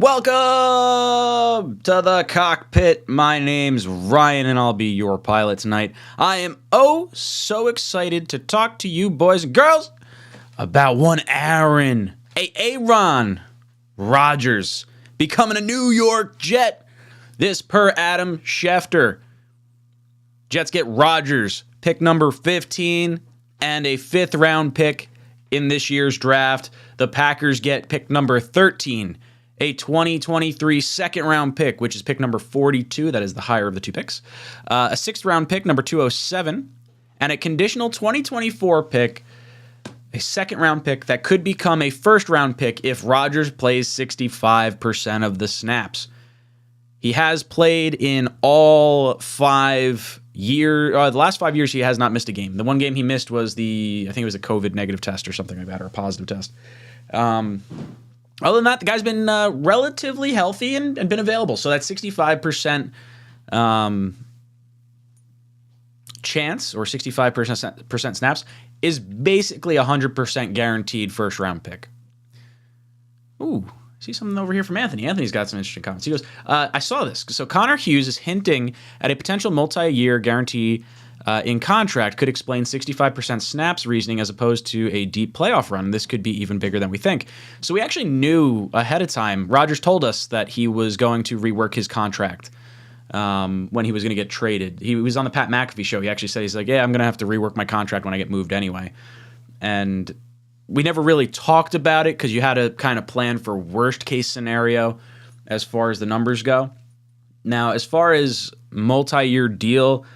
Welcome to the cockpit. My name's Ryan and I'll be your pilot tonight. I am so excited to talk to you boys and girls about one Aaron Rodgers becoming a New York Jet. This per Adam Schefter. Jets get Rodgers, pick number 15, and a 5th round pick in this year's draft. The Packers get pick number 13. A 2023 second round pick, which is pick number 42. That is the higher of the two picks. A 6th round pick, number 207. And a conditional 2024 pick, a second round pick that could become a first round pick if Rodgers plays 65% of the snaps. He has played in all 5 years. The last 5 years, he has not missed a game. The one game he missed was I think it was a COVID negative test or something like that, or a positive test. Other than that, the guy's been relatively healthy and been available. So that 65% chance or 65% snaps is basically 100% guaranteed first round pick. Ooh, see something over here from Anthony. Anthony's got some interesting comments. He goes, I saw this. So Connor Hughes is hinting at a potential multi-year guarantee in contract could explain 65% snaps reasoning as opposed to a deep playoff run. This could be even bigger than we think. So we actually knew ahead of time. Rodgers told us that he was going to rework his contract when he was going to get traded. He was on the Pat McAfee show. He actually said, he's like, yeah, I'm going to have to rework my contract when I get moved anyway. And we never really talked about it because you had to kind of plan for worst case scenario as far as the numbers go. Now, as far as multi-year deal,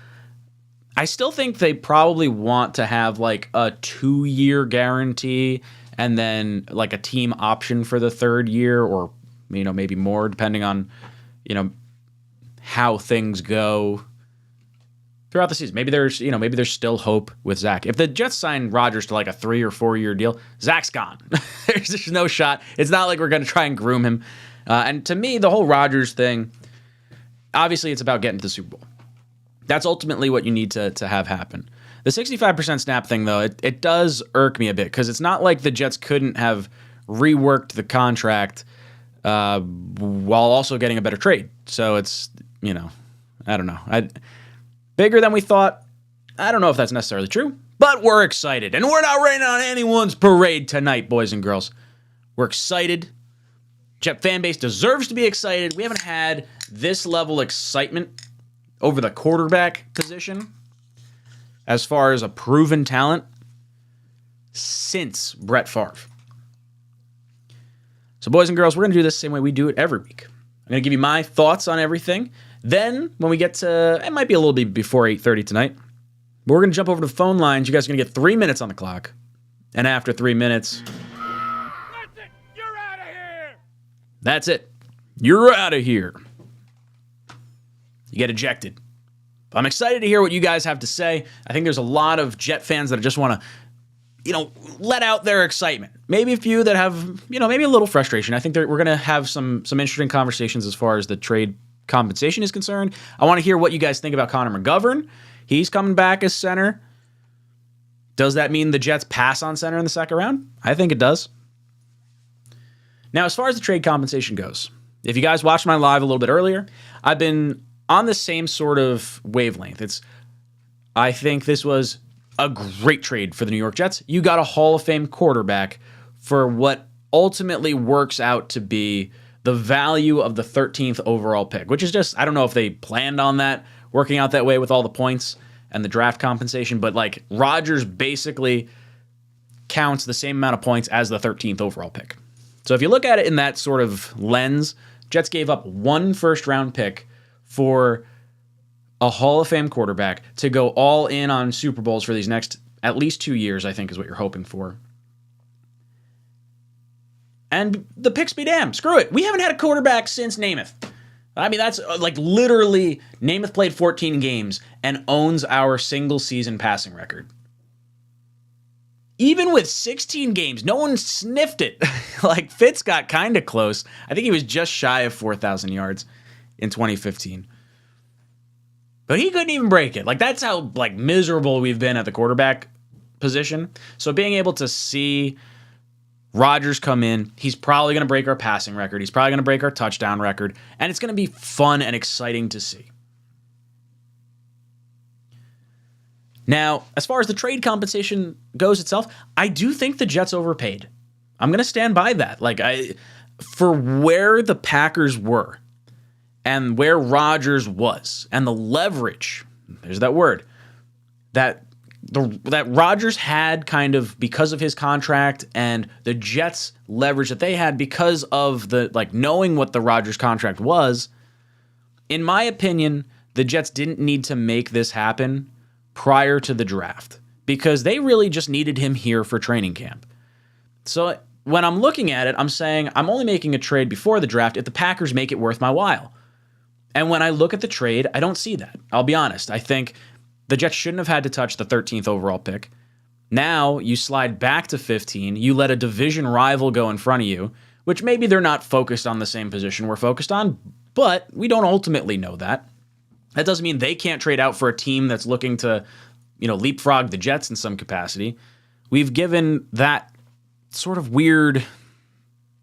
I still think they probably want to have like a 2-year guarantee and then like a team option for the 3rd year, or maybe more depending on how things go throughout the season. Maybe there's still hope with Zach. If the Jets sign Rodgers to like a 3 or 4 year deal, Zach's gone. There's no shot. It's not like we're going to try and groom him. And to me, the whole Rodgers thing, obviously it's about getting to the Super Bowl. That's ultimately what you need to have happen. The 65% snap thing, though, it does irk me a bit because it's not like the Jets couldn't have reworked the contract while also getting a better trade. So it's, I don't know. Bigger than we thought. I don't know if that's necessarily true, but we're excited. And we're not raining on anyone's parade tonight, boys and girls. We're excited. Jet fan base deserves to be excited. We haven't had this level of excitement over the quarterback position as far as a proven talent since Brett Favre. So boys and girls, we're going to do this the same way we do it every week. I'm going to give you my thoughts on everything. Then when we get to, it might be a little bit before 8:30 tonight, but we're going to jump over to the phone lines. You guys are going to get 3 minutes on the clock. And after 3 minutes, that's it. You're out of here. That's it. You're out of here. You get ejected. I'm excited to hear what you guys have to say. I think there's a lot of Jet fans that just want to, let out their excitement. Maybe a few that have, maybe a little frustration. I think we're going to have some interesting conversations as far as the trade compensation is concerned. I want to hear what you guys think about Connor McGovern. He's coming back as center. Does that mean the Jets pass on center in the second round? I think it does. Now, as far as the trade compensation goes, if you guys watched my live a little bit earlier, I've been on the same sort of wavelength. I think this was a great trade for the New York Jets. You got a Hall of Fame quarterback for what ultimately works out to be the value of the 13th overall pick, which is just, I don't know if they planned on that, working out that way with all the points and the draft compensation, but like Rodgers basically counts the same amount of points as the 13th overall pick. So if you look at it in that sort of lens, Jets gave up 1 first-round pick for a Hall of Fame quarterback to go all in on Super Bowls for these next at least 2 years, I think is what you're hoping for. And the picks be damned. Screw it. We haven't had a quarterback since Namath. I mean, that's like literally Namath played 14 games and owns our single-season passing record. Even with 16 games, no one sniffed it. Like Fitz got kind of close. I think he was just shy of 4,000 yards in 2015. But he couldn't even break it. Like that's how miserable we've been at the quarterback position. So being able to see Rodgers come in. He's probably going to break our passing record. He's probably going to break our touchdown record. And it's going to be fun and exciting to see. Now, as far as the trade compensation goes itself, I do think the Jets overpaid. I'm going to stand by that. For where the Packers were and where Rodgers was and the leverage, there's that word, that Rodgers had kind of because of his contract and the Jets' leverage that they had because of the knowing what the Rodgers contract was. In my opinion, the Jets didn't need to make this happen prior to the draft because they really just needed him here for training camp. So when I'm looking at it, I'm saying I'm only making a trade before the draft if the Packers make it worth my while. And when I look at the trade, I don't see that. I'll be honest. I think the Jets shouldn't have had to touch the 13th overall pick. Now you slide back to 15. You let a division rival go in front of you, which maybe they're not focused on the same position we're focused on, but we don't ultimately know that. That doesn't mean they can't trade out for a team that's looking to, leapfrog the Jets in some capacity. We've given that sort of weird,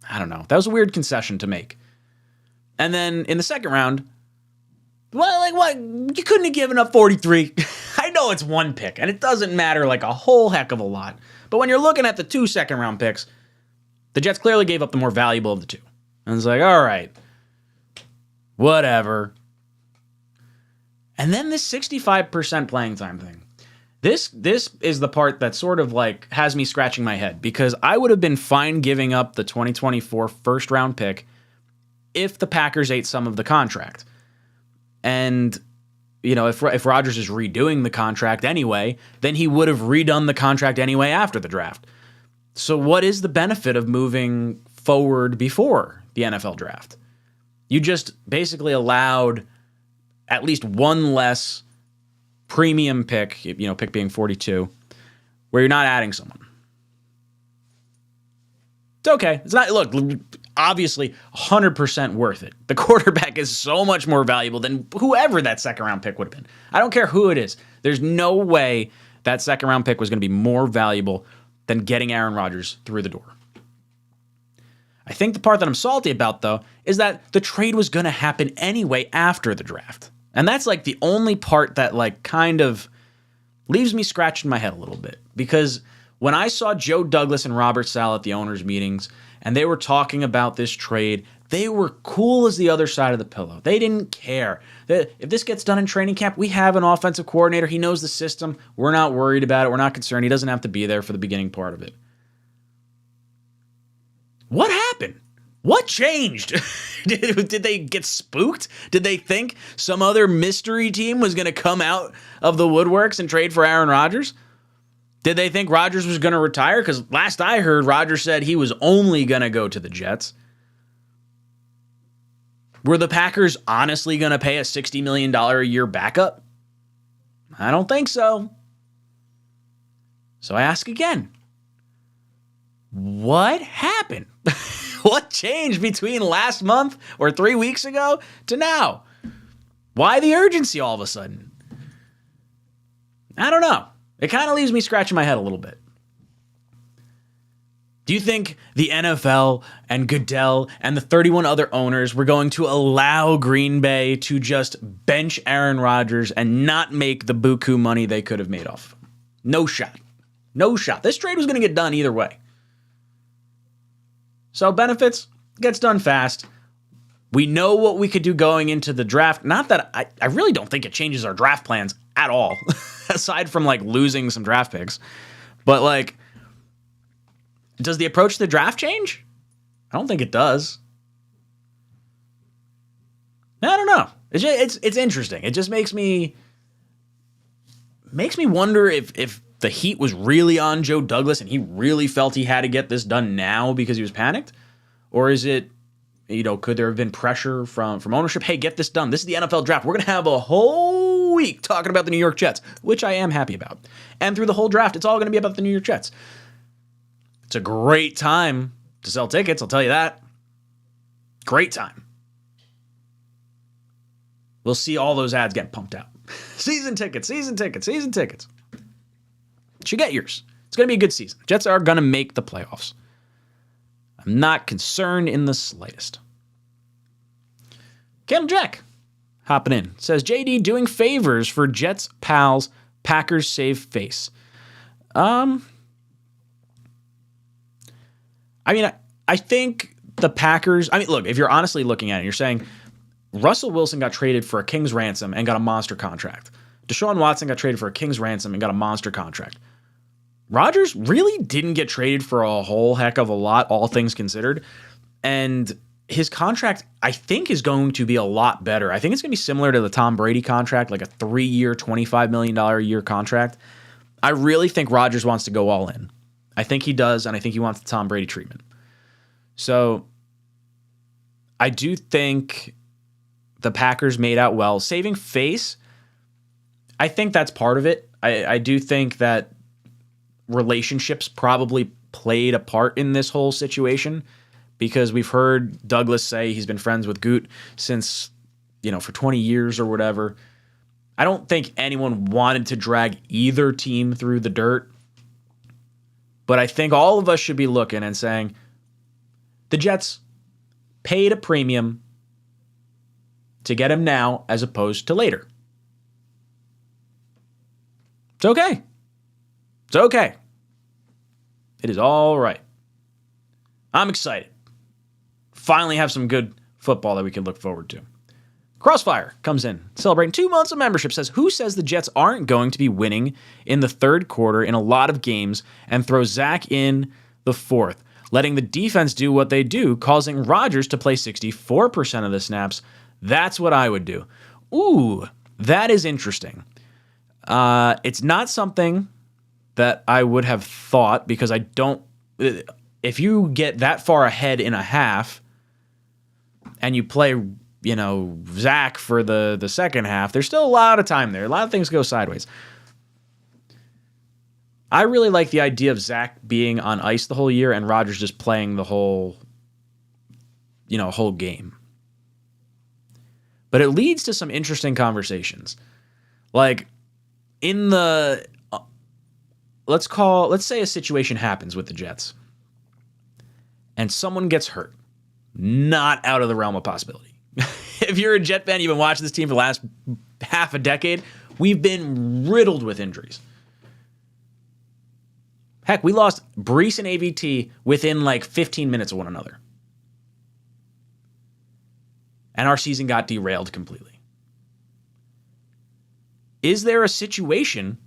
I don't know, that was a weird concession to make. And then in the second round, what? You couldn't have given up 43. I know it's one pick, and it doesn't matter a whole heck of a lot. But when you're looking at the 2 second-round picks, the Jets clearly gave up the more valuable of the two. And it's all right, whatever. And then this 65% playing time thing. This is the part that sort of has me scratching my head because I would have been fine giving up the 2024 first-round pick if the Packers ate some of the contract. And, if Rodgers is redoing the contract anyway, then he would have redone the contract anyway after the draft. So what is the benefit of moving forward before the NFL draft? You just basically allowed at least one less premium pick, pick being 42, where you're not adding someone. It's okay. It's not, look, obviously 100% worth it. The quarterback is so much more valuable than whoever that second round pick would have been. I don't care who it is. There's no way that second round pick was going to be more valuable than getting Aaron Rodgers through the door. I think the part that I'm salty about, though, is that the trade was going to happen anyway after the draft. And that's the only part that kind of leaves me scratching my head a little bit. Because when I saw Joe Douglas and Robert Saleh at the owners' meetings, and they were talking about this trade, they were cool as the other side of the pillow. They didn't care. If this gets done in training camp, we have an offensive coordinator. He knows the system. We're not worried about it. We're not concerned. He doesn't have to be there for the beginning part of it. What happened? What changed? Did they get spooked? Did they think some other mystery team was going to come out of the woodworks and trade for Aaron Rodgers? Did they think Rodgers was going to retire? Because last I heard, Rodgers said he was only going to go to the Jets. Were the Packers honestly going to pay a $60 million a year backup? I don't think so. So I ask again, what happened? What changed between last month or 3 weeks ago to now? Why the urgency all of a sudden? I don't know. It kind of leaves me scratching my head a little bit. Do you think the NFL and Goodell and the 31 other owners were going to allow Green Bay to just bench Aaron Rodgers and not make the buku money they could have made off of him? No shot. No shot. This trade was going to get done either way. So benefits, gets done fast. We know what we could do going into the draft. Not that I really don't think it changes our draft plans at all, aside from losing some draft picks. But does the approach to the draft change? I don't think it does. I don't know. It's interesting. It just makes me wonder if the heat was really on Joe Douglas and he really felt he had to get this done now because he was panicked? Or is it, could there have been pressure from ownership? Hey, get this done. This is the NFL draft. We're going to have a whole week talking about the New York Jets, which I am happy about. And through the whole draft, it's all going to be about the New York Jets. It's a great time to sell tickets, I'll tell you that. Great time. We'll see all those ads getting pumped out. Season tickets, season tickets, season tickets. You should get yours. It's going to be a good season. Jets are going to make the playoffs. I'm not concerned in the slightest. Candle Jack hopping in. Says, JD doing favors for Jets pals, Packers save face. I mean, I think the Packers, look, if you're honestly looking at it, you're saying Russell Wilson got traded for a king's ransom and got a monster contract. Deshaun Watson got traded for a king's ransom and got a monster contract. Rodgers really didn't get traded for a whole heck of a lot, all things considered. And his contract, I think, is going to be a lot better. I think it's going to be similar to the Tom Brady contract, like a 3-year, $25 million a year contract. I really think Rodgers wants to go all in. I think he does, and I think he wants the Tom Brady treatment. So I do think the Packers made out well. Saving face, I think that's part of it. I do think that relationships probably played a part in this whole situation, because we've heard Douglas say he's been friends with Goot since, for 20 years or whatever. I don't think anyone wanted to drag either team through the dirt, but I think all of us should be looking and saying the Jets paid a premium to get him now as opposed to later. It's okay. It's okay. It is all right. I'm excited. Finally have some good football that we can look forward to. Crossfire comes in, celebrating 2 months of membership, says, who says the Jets aren't going to be winning in the third quarter in a lot of games and throw Zach in the fourth, letting the defense do what they do, causing Rodgers to play 64% of the snaps? That's what I would do. Ooh, that is interesting. It's not something that I would have thought, because I don't... If you get that far ahead in a half and you play, Zach for the second half, there's still a lot of time there. A lot of things go sideways. I really like the idea of Zach being on ice the whole year and Rodgers just playing the whole game. But it leads to some interesting conversations. Like, in the... Let's say a situation happens with the Jets and someone gets hurt. Not out of the realm of possibility. If you're a Jet fan, you've been watching this team for the last half a decade, we've been riddled with injuries. Heck, we lost Brees and AVT within like 15 minutes of one another. And our season got derailed completely. Is there a situation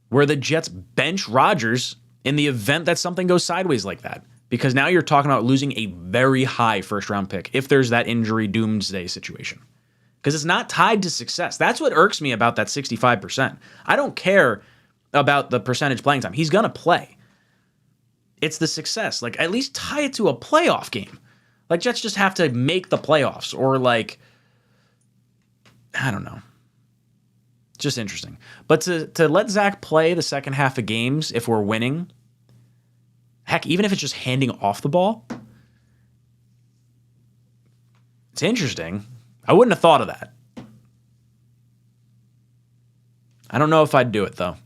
where the Jets bench Rodgers in the event that something goes sideways like that? Because now you're talking about losing a very high first-round pick if there's that injury doomsday situation. Because it's not tied to success. That's what irks me about that 65%. I don't care about the percentage playing time. He's going to play. It's the success. Like, at least tie it to a playoff game. Like, Jets just have to make the playoffs. Or, like, I don't know. It's just interesting. But to let Zach play the second half of games if we're winning... Heck, even if it's just handing off the ball, it's interesting. I wouldn't have thought of that. I don't know if I'd do it, though.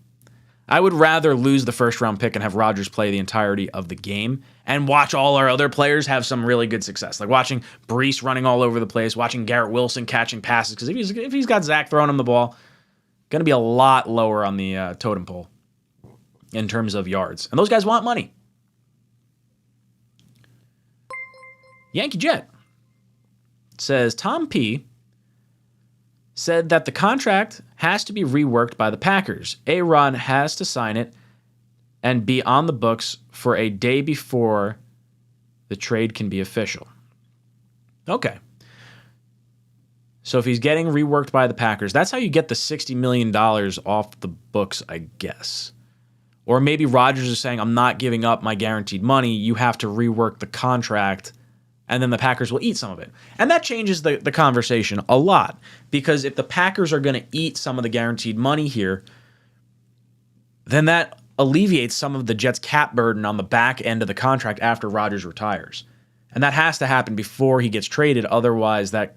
I would rather lose the first-round pick and have Rodgers play the entirety of the game and watch all our other players have some really good success. Like watching Brees running all over the place, watching Garrett Wilson catching passes. Because if he's got Zach throwing him the ball, going to be a lot lower on the totem pole in terms of yards. And those guys want money. Yankee Jet says, Tom P. said that the contract has to be reworked by the Packers. A-Rod has to sign it and be on the books for a day before the trade can be official. Okay. So if he's getting reworked by the Packers, that's how you get the $60 million off the books, I guess. Or maybe Rodgers is saying, I'm not giving up my guaranteed money. You have to rework the contract, and then the Packers will eat some of it. And that changes the conversation a lot, because if the Packers are going to eat some of the guaranteed money here, then that alleviates some of the Jets' cap burden on the back end of the contract after Rodgers retires. And that has to happen before he gets traded. Otherwise, that,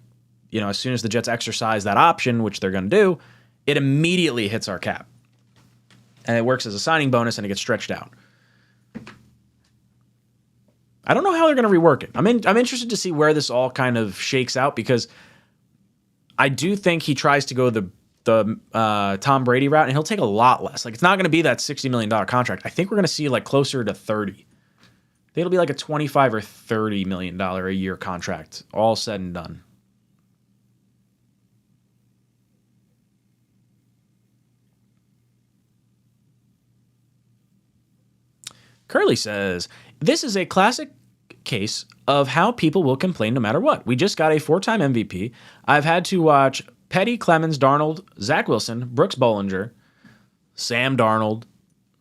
as soon as the Jets exercise that option, which they're going to do, it immediately hits our cap. And it works as a signing bonus and it gets stretched out. I don't know how they're going to rework it. I'm interested to see where this all kind of shakes out, because I do think he tries to go the Tom Brady route, and he'll take a lot less. Like, it's not going to be that $60 million contract. I think we're going to see like closer to 30. It'll be like a $25 or $30 million a year contract, all said and done. Curly says, this is a classic case of how people will complain no matter what. We just got a 4-time MVP. I've had to watch Petty, Clemens, Darnold, Zach Wilson, Brooks Bollinger, Sam Darnold,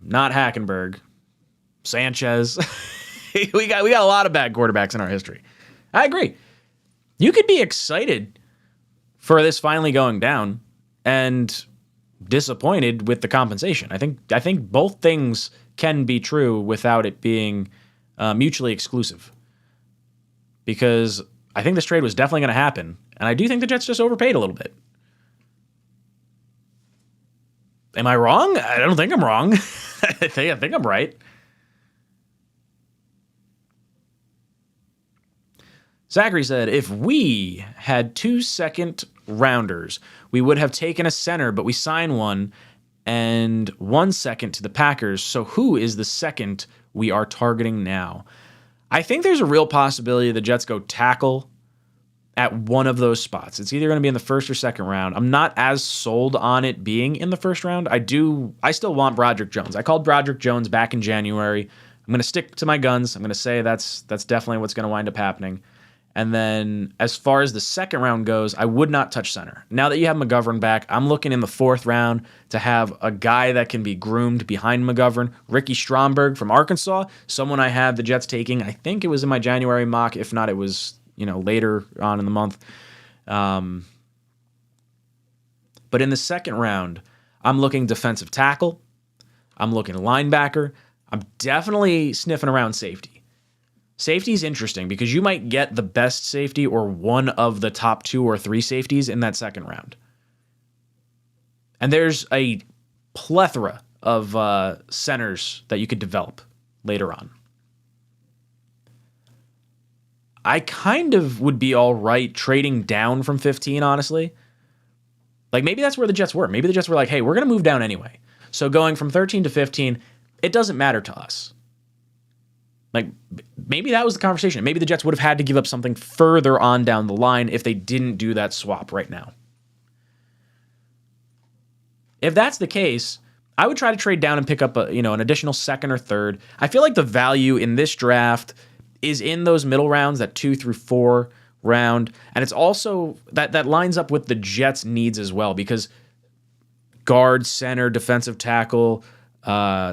not Hackenberg, Sanchez. we got a lot of bad quarterbacks in our history. I agree. You could be excited for this finally going down and disappointed with the compensation. I think both things can be true without it being mutually exclusive. Because I think this trade was definitely going to happen, and I do think the Jets just overpaid a little bit. Am I wrong? I don't think I'm wrong. I think I'm right. Zachary said, if we had 2 second rounders, we would have taken a center, but we signed one and 1 second to the Packers. So who is the second we are targeting now? I think there's a real possibility the Jets go tackle at one of those spots. It's either going to be in the first or second round. I'm not as sold on it being in the first round. I still want Broderick Jones. I called Broderick Jones back in January. I'm going to stick to my guns. I'm going to say that's definitely what's going to wind up happening. And then as far as the second round goes, I would not touch center. Now that you have McGovern back, I'm looking in the 4th round to have a guy that can be groomed behind McGovern. Ricky Stromberg from Arkansas, someone I had the Jets taking. I think it was in my January mock. If not, it was later on in the month. But in the second round, I'm looking defensive tackle. I'm looking linebacker. I'm definitely sniffing around safety. Safety is interesting because you might get the best safety or one of the top 2 or 3 safeties in that second round. And there's a plethora of centers that you could develop later on. I kind of would be all right trading down from 15, honestly. Like, maybe that's where the Jets were. Maybe the Jets were like, hey, we're going to move down anyway. So going from 13 to 15, it doesn't matter to us. Like, maybe that was the conversation. Maybe the Jets would have had to give up something further on down the line if they didn't do that swap right now. If that's the case, I would try to trade down and pick up an additional second or third. I feel like the value in this draft is in those middle rounds, that 2 through 4 round. And it's also that lines up with the Jets' needs as well, because guard, center, defensive tackle,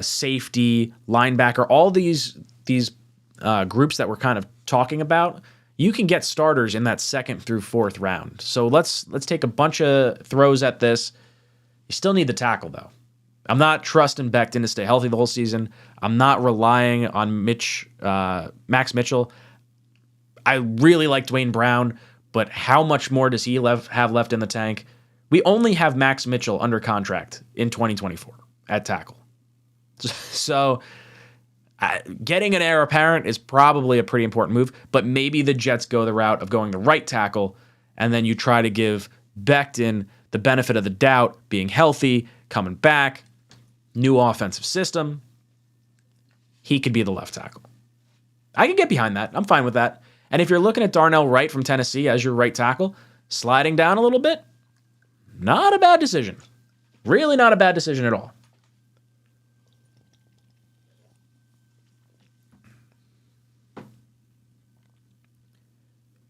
safety, linebacker, all these groups that we're kind of talking about, you can get starters in that 2nd through 4th round. So let's take a bunch of throws at this. You still need the tackle, though. I'm not trusting Becton to stay healthy the whole season. I'm not relying on Max Mitchell. I really like Dwayne Brown, but how much more does he have left in the tank? We only have Max Mitchell under contract in 2024 at tackle. So getting an heir apparent is probably a pretty important move, but maybe the Jets go the route of going the right tackle, and then you try to give Becton the benefit of the doubt, being healthy, coming back, new offensive system. He could be the left tackle. I can get behind that. I'm fine with that. And if you're looking at Darnell Wright from Tennessee as your right tackle, sliding down a little bit, not a bad decision. Really not a bad decision at all.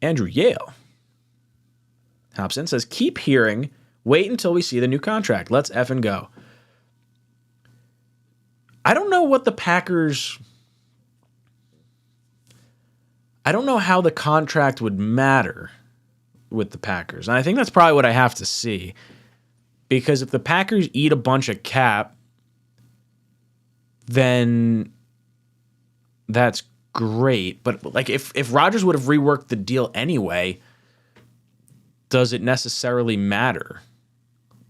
Andrew Yale hops in, says, keep hearing, wait until we see the new contract. Let's effing go. I don't know what the Packers... I don't know how the contract would matter with the Packers. And I think that's probably what I have to see. Because if the Packers eat a bunch of cap, then that's great. But like if Rodgers would have reworked the deal anyway, does it necessarily matter?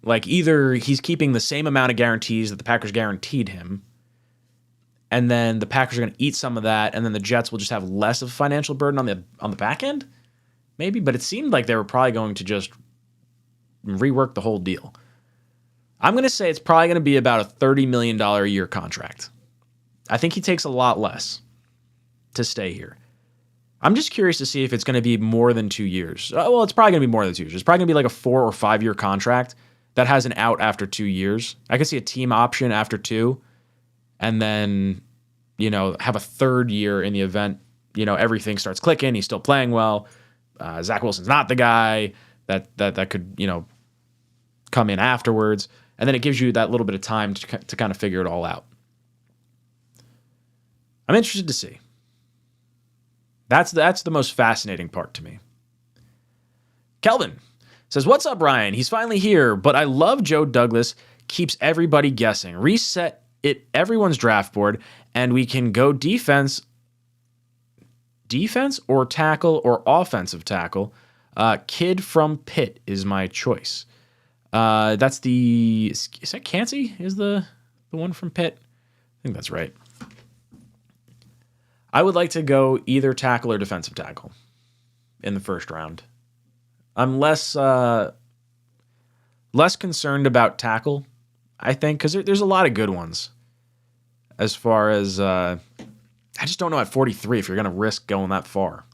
Like, either he's keeping the same amount of guarantees that the Packers guaranteed him, and then the Packers are going to eat some of that, and then the Jets will just have less of a financial burden on the back end, maybe. But it seemed like they were probably going to just rework the whole deal. I'm going to say it's probably going to be about a $30 million a year contract. I think he takes a lot less to stay here. I'm just curious to see if it's going to be more than 2 years. Well, it's probably going to be more than 2 years. It's probably going to be like a 4 or 5 year contract that has an out after 2 years. I could see a team option after 2, and then, have a third year in the event, everything starts clicking. He's still playing well. Zach Wilson's not the guy that could, come in afterwards. And then it gives you that little bit of time to kind of figure it all out. I'm interested to see. That's the most fascinating part to me. Kelvin says, "What's up, Ryan? He's finally here, but I love Joe Douglas. Keeps everybody guessing. Reset everyone's draft board, and we can go defense or tackle or offensive tackle. Kid from Pitt is my choice." Is that Cansey? Is the one from Pitt? I think that's right. I would like to go either tackle or defensive tackle in the first round. I'm less concerned about tackle, I think, because there's a lot of good ones. As far as I just don't know at 43 if you're going to risk going that far.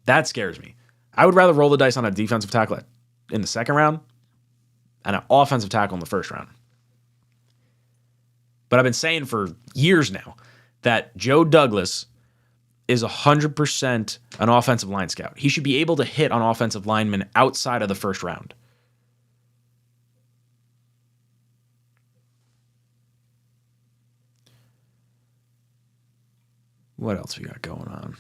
That scares me. I would rather roll the dice on a defensive tackle in the second round and an offensive tackle in the first round. But I've been saying for years now that Joe Douglas is 100% an offensive line scout. He should be able to hit on offensive linemen outside of the first round. What else we got going on?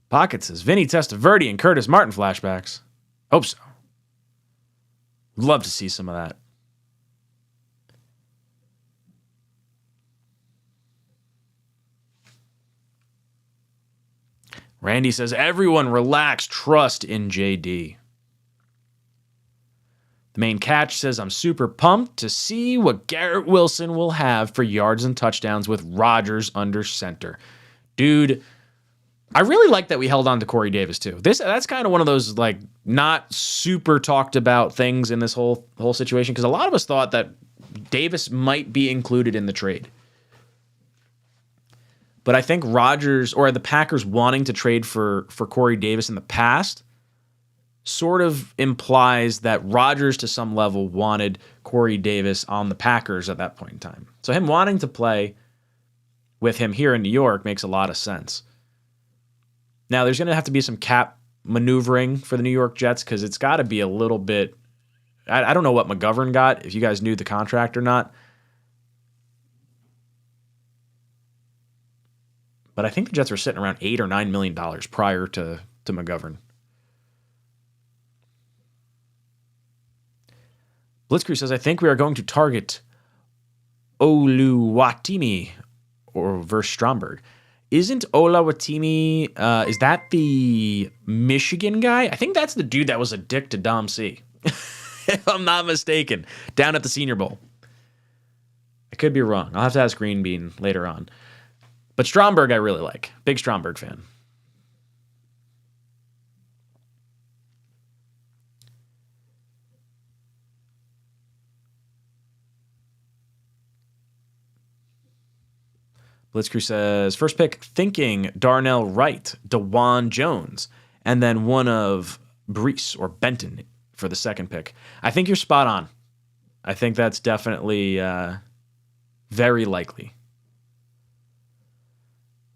Pocket says, Vinny Testaverde and Curtis Martin flashbacks. Hope so. Love to see some of that. Randy says, everyone relax, trust in JD. The main catch says, I'm super pumped to see what Garrett Wilson will have for yards and touchdowns with Rodgers under center. Dude, I really like that we held on to Corey Davis too. That's kind of one of those like not super talked about things in this whole situation, because a lot of us thought that Davis might be included in the trade. But I think Rodgers or the Packers wanting to trade for Corey Davis in the past sort of implies that Rodgers to some level wanted Corey Davis on the Packers at that point in time. So him wanting to play with him here in New York makes a lot of sense. Now, there's going to have to be some cap maneuvering for the New York Jets because it's got to be a little bit... I don't know what McGovern got, if you guys knew the contract or not. But I think the Jets were sitting around $8 or $9 million prior to McGovern. Blitzkrieg says, I think we are going to target Oluwatimi or versus Stromberg. Isn't Oluwatimi, is that the Michigan guy? I think that's the dude that was a dick to Dom C. If I'm not mistaken, down at the Senior Bowl. I could be wrong. I'll have to ask Green Bean later on. But Stromberg I really like. Big Stromberg fan. Blitzkrieg says, first pick, thinking Darnell Wright, DeJuan Jones, and then one of Brees or Benton for the second pick. I think you're spot on. I think that's definitely very likely.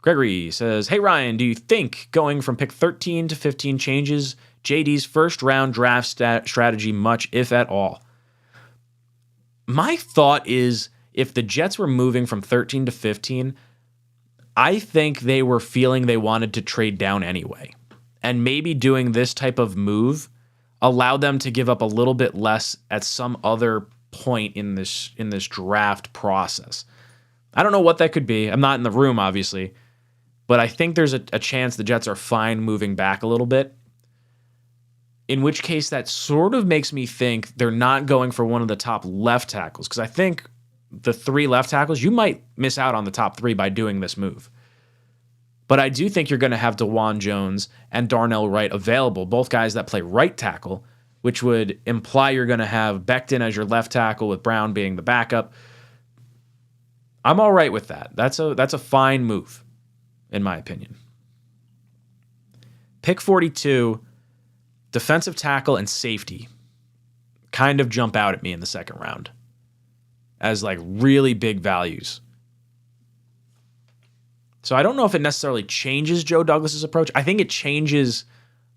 Gregory says, hey, Ryan, do you think going from pick 13 to 15 changes JD's first round draft strategy much, if at all? My thought is if the Jets were moving from 13 to 15, I think they were feeling they wanted to trade down anyway. And maybe doing this type of move allowed them to give up a little bit less at some other point in this draft process. I don't know what that could be. I'm not in the room, obviously. But I think there's a chance the Jets are fine moving back a little bit. in which case that sort of makes me think they're not going for one of the top left tackles, because I think the 3 left tackles, you might miss out on the top 3 by doing this move. But I do think you're going to have DeJuan Jones and Darnell Wright available, both guys that play right tackle, which would imply you're going to have Becton as your left tackle with Brown being the backup. I'm all right with that. That's a fine move, in my opinion. Pick 42, defensive tackle and safety kind of jump out at me in the second round as like really big values. So I don't know if it necessarily changes Joe Douglas's approach. I think it changes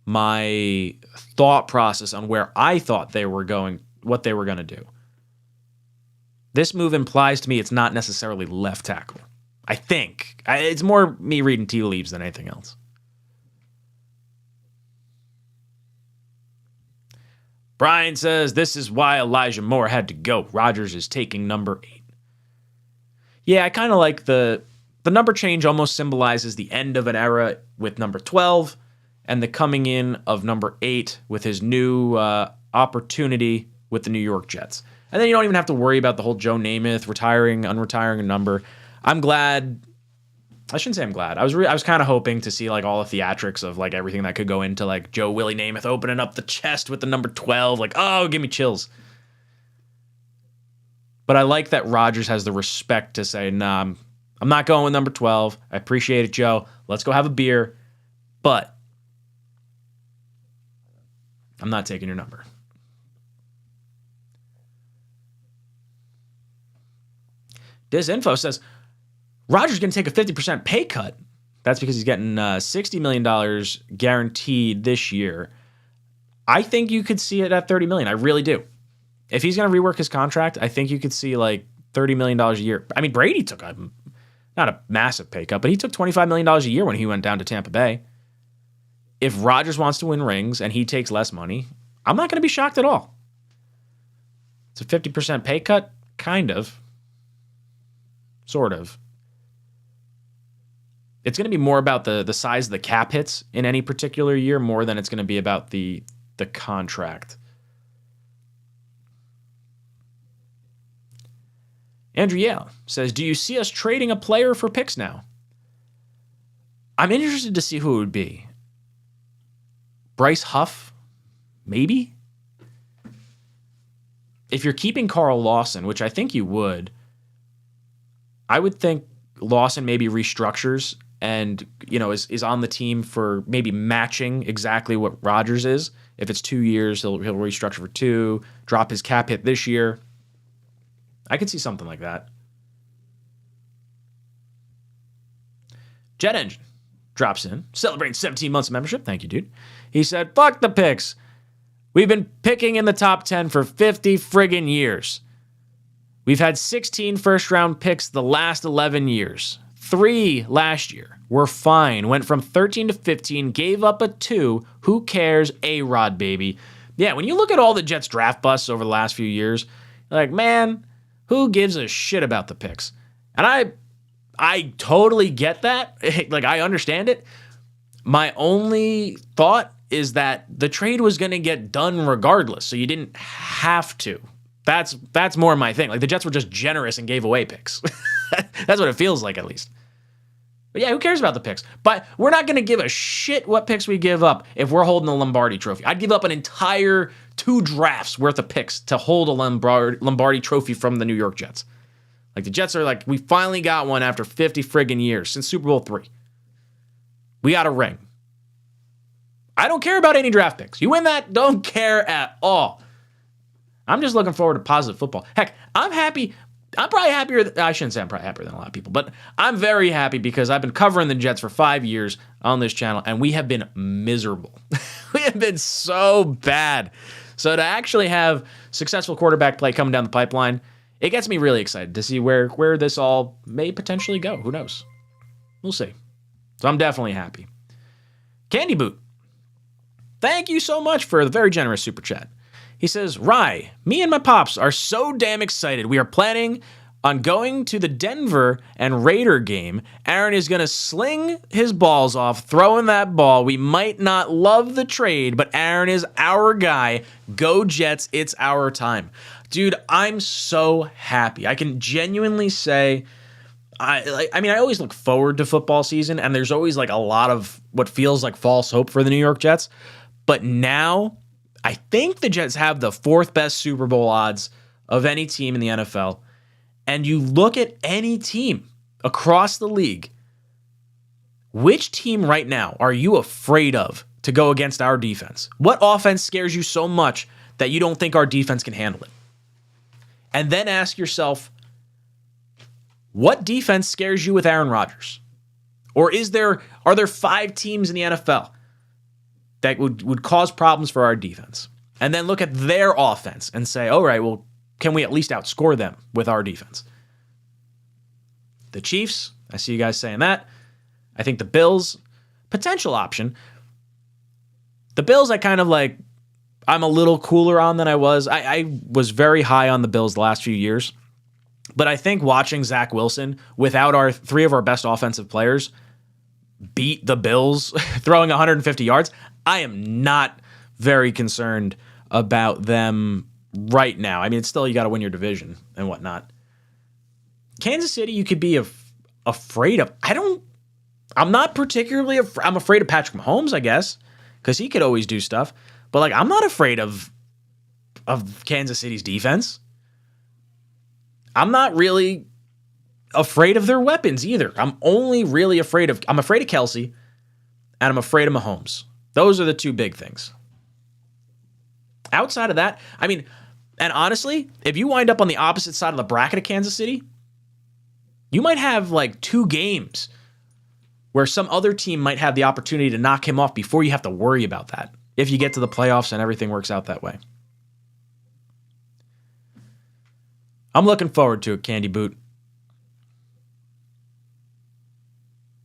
my thought process on where I thought they were going, what they were going to do. This move implies to me it's not necessarily left tackle. I think. It's more me reading tea leaves than anything else. Brian says, this is why Elijah Moore had to go. Rodgers is taking number 8. Yeah, I kind of like the number change almost symbolizes the end of an era with number 12 and the coming in of number 8 with his new opportunity with the New York Jets. And then you don't even have to worry about the whole Joe Namath retiring, unretiring a number. I'm glad. I shouldn't say I'm glad. I was kind of hoping to see like all the theatrics of like everything that could go into like Joe Willie Namath opening up the chest with the number 12. Like, oh, give me chills. But I like that Rodgers has the respect to say, nah, I'm not going with number 12. I appreciate it, Joe. Let's go have a beer. But I'm not taking your number. Disinfo says, Rodgers going to take a 50% pay cut. That's because he's getting $60 million guaranteed this year. I think you could see it at $30 million. I really do. If he's going to rework his contract, I think you could see like $30 million a year. I mean, Brady took not a massive pay cut, but he took $25 million a year when he went down to Tampa Bay. If Rodgers wants to win rings and he takes less money, I'm not going to be shocked at all. It's a 50% pay cut? Kind of. Sort of. It's going to be more about the size of the cap hits in any particular year more than it's going to be about the contract. Andrew Yale says, do you see us trading a player for picks now? I'm interested to see who it would be. Bryce Huff? Maybe? If you're keeping Carl Lawson, which I think you would, I would think Lawson maybe restructures and, you know, is on the team for maybe matching exactly what Rodgers is. If it's 2 years, he'll restructure for 2, drop his cap hit this year. I could see something like that. Jet Engine drops in, celebrating 17 months of membership. Thank you, dude. He said, fuck the picks. We've been picking in the top 10 for 50 friggin' years. We've had 16 first-round picks the last 11 years. 3 last year. We're fine. Went from 13 to 15, gave up a 2. Who cares? A-Rod, baby. Yeah, when you look at all the Jets draft busts over the last few years, you're like, man, who gives a shit about the picks? And I totally get that. Like, I understand it. My only thought is that the trade was going to get done regardless, so you didn't have to. That's more my thing. Like, the Jets were just generous and gave away picks. That's what it feels like, at least. But yeah, who cares about the picks? But we're not going to give a shit what picks we give up if we're holding the Lombardi Trophy. I'd give up an entire 2 drafts worth of picks to hold a Lombardi Trophy from the New York Jets. Like, the Jets are like, we finally got one after 50 friggin' years, since Super Bowl III. We got a ring. I don't care about any draft picks. You win that, don't care at all. I'm just looking forward to positive football. Heck, I'm happy. I'm probably happier. I shouldn't say I'm probably happier than a lot of people, but I'm very happy because I've been covering the Jets for 5 years on this channel, and we have been miserable. We have been so bad. So to actually have successful quarterback play coming down the pipeline, it gets me really excited to see where this all may potentially go. Who knows? We'll see. So I'm definitely happy. Candy Boot, thank you so much for the very generous super chat. He says, Rye, me and my pops are so damn excited. We are planning on going to the Denver and Raider game. Aaron is going to sling his balls off, throwing that ball. We might not love the trade, but Aaron is our guy. Go Jets. It's our time. Dude, I'm so happy. I can genuinely say, I always look forward to football season, and there's always like a lot of what feels like false hope for the New York Jets. But now I think the Jets have the fourth best Super Bowl odds of any team in the NFL. And you look at any team across the league, which team right now are you afraid of to go against our defense? What offense scares you so much that you don't think our defense can handle it? And then ask yourself, what defense scares you with Aaron Rodgers? Or are there 5 teams in the NFL that would cause problems for our defense? And then look at their offense and say, all right, well, can we at least outscore them with our defense? The Chiefs, I see you guys saying that. I think the Bills, potential option. The Bills, I'm a little cooler on than I was. I was very high on the Bills the last few years. But I think watching Zach Wilson without 3 of our best offensive players beat the Bills throwing 150 yards, I am not very concerned about them right now. I mean, it's still, you got to win your division and whatnot. Kansas City, you could be afraid of. I'm not particularly, I'm afraid of Patrick Mahomes, I guess, because he could always do stuff. But I'm not afraid of Kansas City's defense. I'm not really afraid of their weapons either. I'm afraid of Kelsey, and I'm afraid of Mahomes. Those are the 2 big things. Outside of that, and honestly, if you wind up on the opposite side of the bracket of Kansas City, you might have 2 games where some other team might have the opportunity to knock him off before you have to worry about that, if you get to the playoffs and everything works out that way. I'm looking forward to it, Candy Boot.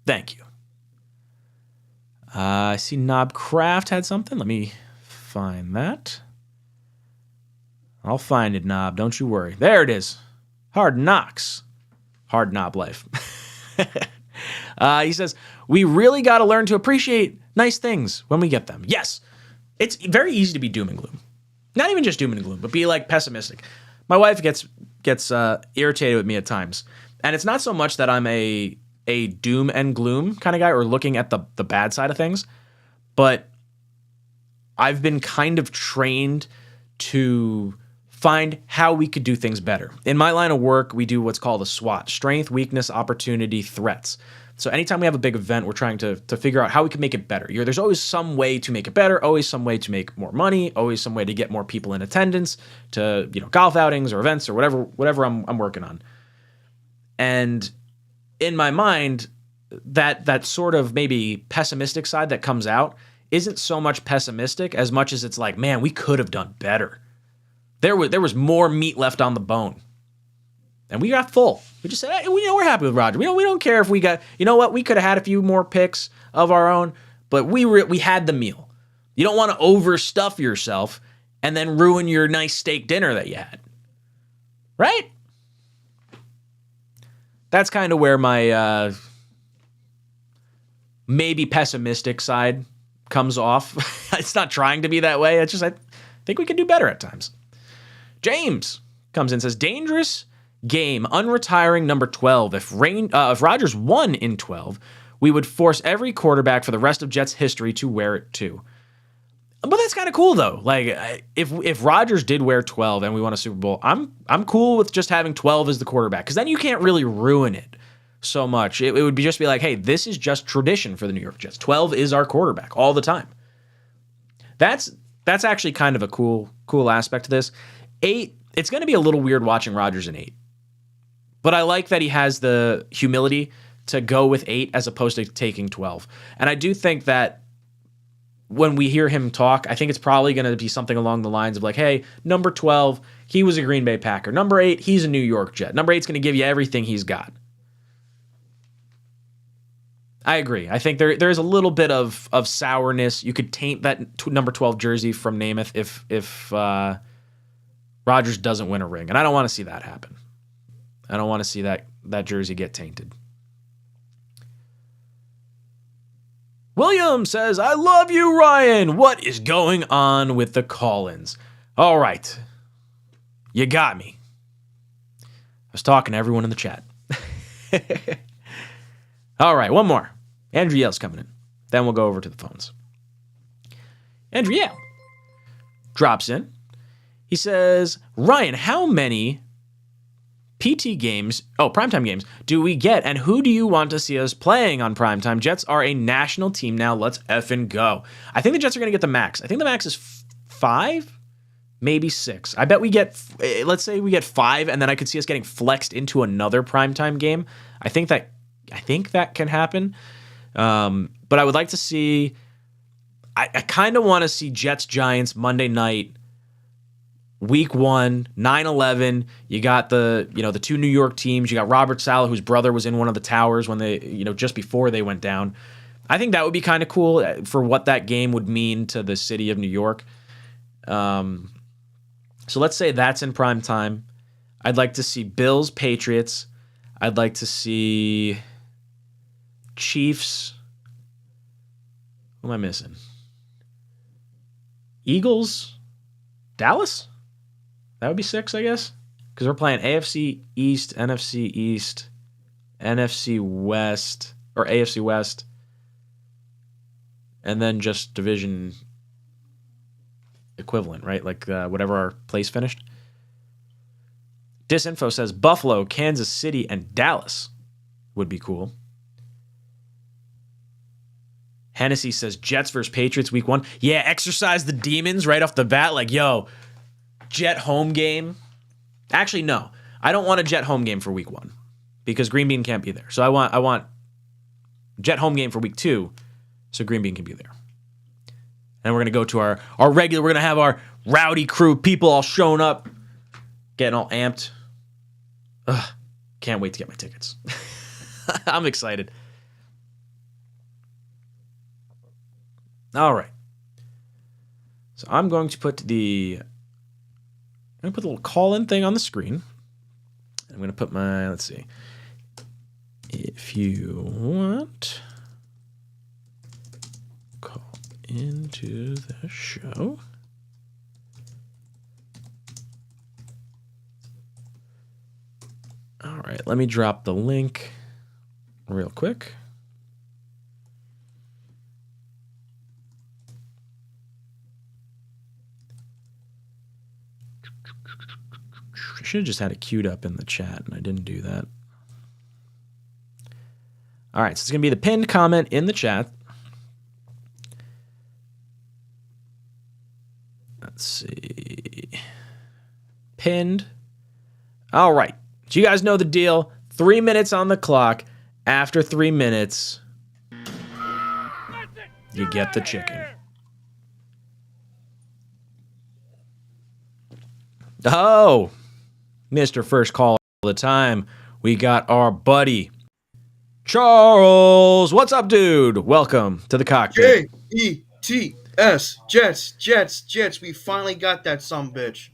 Thank you. I see Knob Craft had something. Let me find that. I'll find it, Knob. Don't you worry. There it is. Hard Knocks. Hard Knob Life. He says, we really got to learn to appreciate nice things when we get them. Yes. It's very easy to be doom and gloom. Not even just doom and gloom, but be pessimistic. My wife gets irritated with me at times. And it's not so much that I'm a doom and gloom kind of guy or looking at the bad side of things, but I've been kind of trained to find how we could do things better. In my line of work, we do what's called a SWOT: strength, weakness, opportunity, threats. So anytime we have a big event, we're trying to figure out how we can make it better. There's always some way to make it better, always some way to make more money, always some way to get more people in attendance to, golf outings or events or whatever I'm working on. And in my mind, that sort of maybe pessimistic side that comes out isn't so much pessimistic as much as it's man, we could have done better. There was more meat left on the bone. And we got full. We just said, hey, we're happy with Rodgers. We don't care if we got, we could have had a few more picks of our own, but we had the meal. You don't want to overstuff yourself and then ruin your nice steak dinner that you had. Right? That's kind of where my maybe pessimistic side comes off. It's not trying to be that way. It's just I think we could do better at times. James comes in and says, dangerous game, unretiring number 12. If Rodgers won in 12, we would force every quarterback for the rest of Jets history to wear it too. But that's kind of cool though. If Rodgers did wear 12 and we won a Super Bowl, I'm cool with just having 12 as the quarterback, because then you can't really ruin it so much. It would just be hey, this is just tradition for the New York Jets. 12 is our quarterback all the time. That's actually kind of a cool aspect to this. 8, it's going to be a little weird watching Rodgers in 8. But I like that he has the humility to go with 8 as opposed to taking 12. And I do think that when we hear him talk, I think it's probably going to be something along the lines of hey, number 12, he was a Green Bay Packer. Number 8, he's a New York Jet. Number 8's going to give you everything he's got. I agree. I think there's a little bit of sourness. You could taint that number 12 jersey from Namath if Rodgers doesn't win a ring. And I don't want to see that happen. I don't want to see that jersey get tainted. William says, I love you, Ryan. What is going on with the call-ins? All right. You got me. I was talking to everyone in the chat. All right, one more. Andrew Yale's coming in. Then we'll go over to the phones. Andrew Yale drops in. He says, Ryan, how many PT games, primetime games, do we get, and who do you want to see us playing on primetime? Jets are a national team now. Let's effing go. I think the Jets are going to get the max. I think the max is 5, maybe 6. I bet we get, let's say we get 5, and then I could see us getting flexed into another primetime game. I think that can happen. But I would like to see, I kind of want to see Jets Giants Monday night. Week 1, 9/11. You got the 2 New York teams. You got Robert Saleh, whose brother was in one of the towers when they, just before they went down. I think that would be kind of cool for what that game would mean to the city of New York. So let's say that's in prime time. I'd like to see Bills, Patriots. I'd like to see Chiefs. Who am I missing? Eagles, Dallas? That would be 6, I guess, because we're playing AFC East, NFC East, NFC West, or AFC West, and then just division equivalent, right? Like whatever our place finished. Disinfo says Buffalo, Kansas City, and Dallas would be cool. Hennessy says Jets versus Patriots week 1. Yeah, exercise the demons right off the bat. Like, yo, Jet home game. Actually, no. I don't want a Jet home game for week 1 because Green Bean can't be there. So I want Jet home game for week 2 so Green Bean can be there. And we're going to go to our regular, we're going to have our rowdy crew, people all showing up, getting all amped. Ugh, can't wait to get my tickets. I'm excited. All right. So I'm going to put the little call-in thing on the screen. I'm going to put my, let's see. If you want, call into the show. All right, let me drop the link real quick. I should have just had it queued up in the chat, and I didn't do that. All right, so it's going to be the pinned comment in the chat. Let's see. Pinned. All right. So you guys know the deal. 3 minutes on the clock. After 3 minutes, you get the chicken. Oh, Mr. First Call all the time. We got our buddy, Charles. What's up, dude? Welcome to the cockpit. J-E-T-S. Jets. We finally got that sumbitch.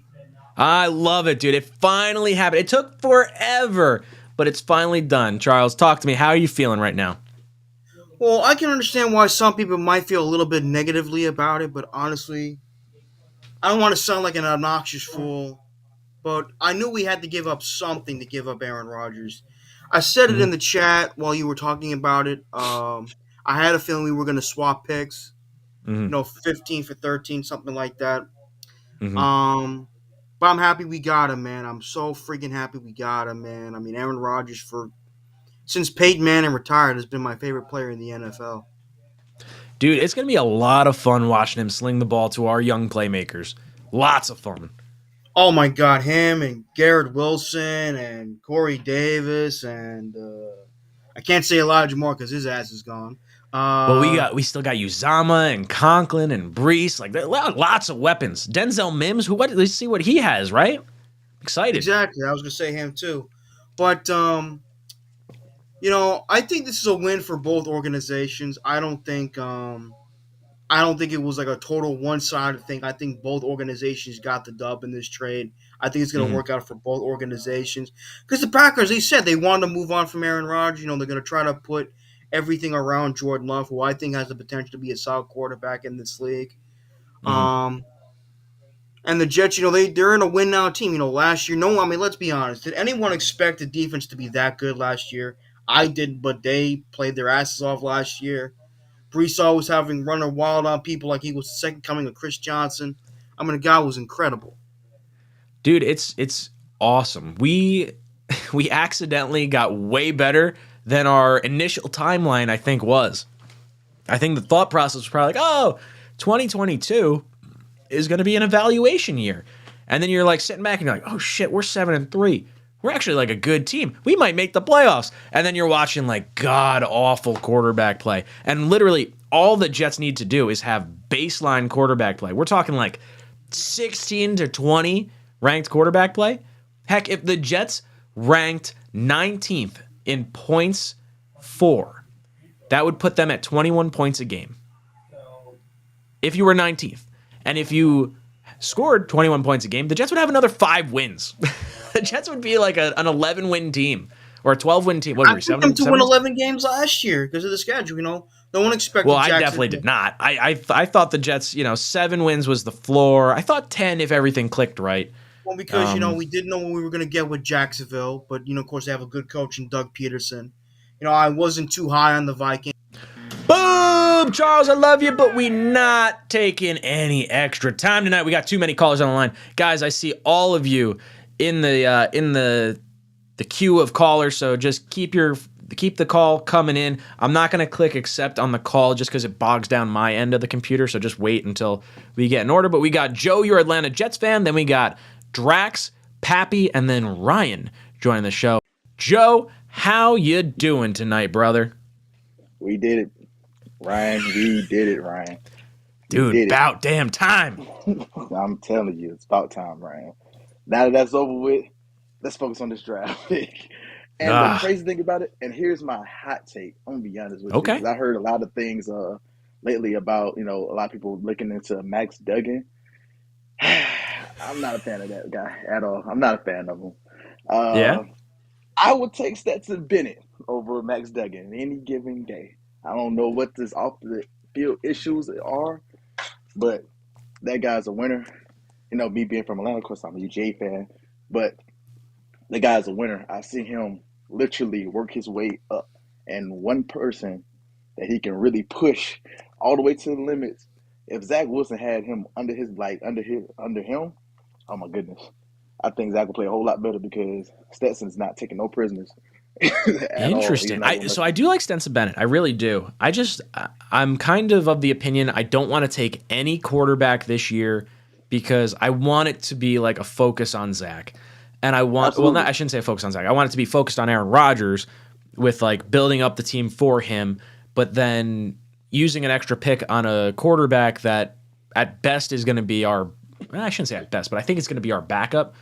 I love it, dude. It finally happened. It took forever, but it's finally done. Charles, talk to me. How are you feeling right now? Well, I can understand why some people might feel a little bit negatively about it, but honestly, I don't want to sound like an obnoxious fool, but I knew we had to give up something to give up Aaron Rodgers. I said it in the chat while you were talking about it. I had a feeling we were going to swap picks, 15 for 13, something like that. But I'm happy we got him, man. I'm so freaking happy we got him, man. I mean, Aaron Rodgers, since Peyton Manning retired, has been my favorite player in the NFL. Dude, it's going to be a lot of fun watching him sling the ball to our young playmakers. Lots of fun. Oh, my God. Him and Garrett Wilson and Corey Davis and I can't say Elijah Moore because his ass is gone. But we still got Uzama and Conklin and Brees. Like, lots of weapons. Denzel Mims, let's see what he has, right? Excited. Exactly. I was going to say him too. But, I think this is a win for both organizations. I don't think I don't think it was like a total one-sided thing. I think both organizations got the dub in this trade. I think it's going to Mhm. work out for both organizations because the Packers, they said they wanted to move on from Aaron Rodgers. They're going to try to put everything around Jordan Love, who I think has the potential to be a solid quarterback in this league. Mhm. Um, and the Jets, they're in a win now team. Last year, no, I mean, let's be honest. Did anyone expect the defense to be that good last year? I did, but they played their asses off last year. Brees Hall was having runner wild on people like he was the second coming of Chris Johnson. I mean, the guy was incredible. Dude, it's awesome. We accidentally got way better than our initial timeline, I think, was. I think the thought process was probably like, oh, 2022 is going to be an evaluation year. And then you're like sitting back and you're like, oh shit, we're 7-3. We're actually like a good team. We might make the playoffs. And then you're watching like god awful quarterback play. And literally all the Jets need to do is have baseline quarterback play. We're talking like 16 to 20 ranked quarterback play. Heck, if the Jets ranked 19th in points for, that would put them at 21 points a game. If you were 19th. And if you scored 21 points a game, the Jets would have another 5 wins. The Jets would be like an 11-win team or a 12-win team. What I were we, picked them 7? to win 11 games last year because of the schedule. No one Well, expected I definitely Jacksonville. did not. I thought the Jets, 7 wins was the floor. I thought 10 if everything clicked right. Well, because we didn't know what we were going to get with Jacksonville, but of course they have a good coach in Doug Peterson. I wasn't too high on the Vikings. Boom! Charles, I love you, but we not taking any extra time tonight. We got too many callers on the line. Guys, I see all of you in the queue of callers, so just keep the call coming in. I'm not going to click accept on the call just because it bogs down my end of the computer, so just wait until we get in order. But we got Joe, your Atlanta Jets fan. Then we got Drax, Pappy, and then Ryan joining the show. Joe, how you doing tonight, brother? We did it, Ryan. We did it, Ryan. Dude, about damn time. I'm telling you, it's about time, Ryan. Now that that's over with, let's focus on this draft pick. And the crazy thing about it, and here's my hot take. I'm gonna be honest with you, Okay. because I heard a lot of things lately about a lot of people looking into Max Duggan. I'm not a fan of that guy at all. I'm not a fan of him. Yeah. I would take Stetson Bennett over Max Duggan any given day. I don't know what this off the field issues are, but that guy's a winner. Me being from Atlanta, of course, I'm a UGA fan, but the guy's a winner. I see him literally work his way up, and one person that he can really push all the way to the limits. If Zach Wilson had him under him, oh my goodness, I think Zach will play a whole lot better because Stetson's not taking no prisoners at all. Interesting. I do like Stetson Bennett. I really do. I'm kind of the opinion I don't want to take any quarterback this year because I want it to be like a focus on Zach. And I shouldn't say a focus on Zach. I want it to be focused on Aaron Rodgers with like building up the team for him, but then using an extra pick on a quarterback that at best is going to be I shouldn't say at best, but I think it's going to be our backup.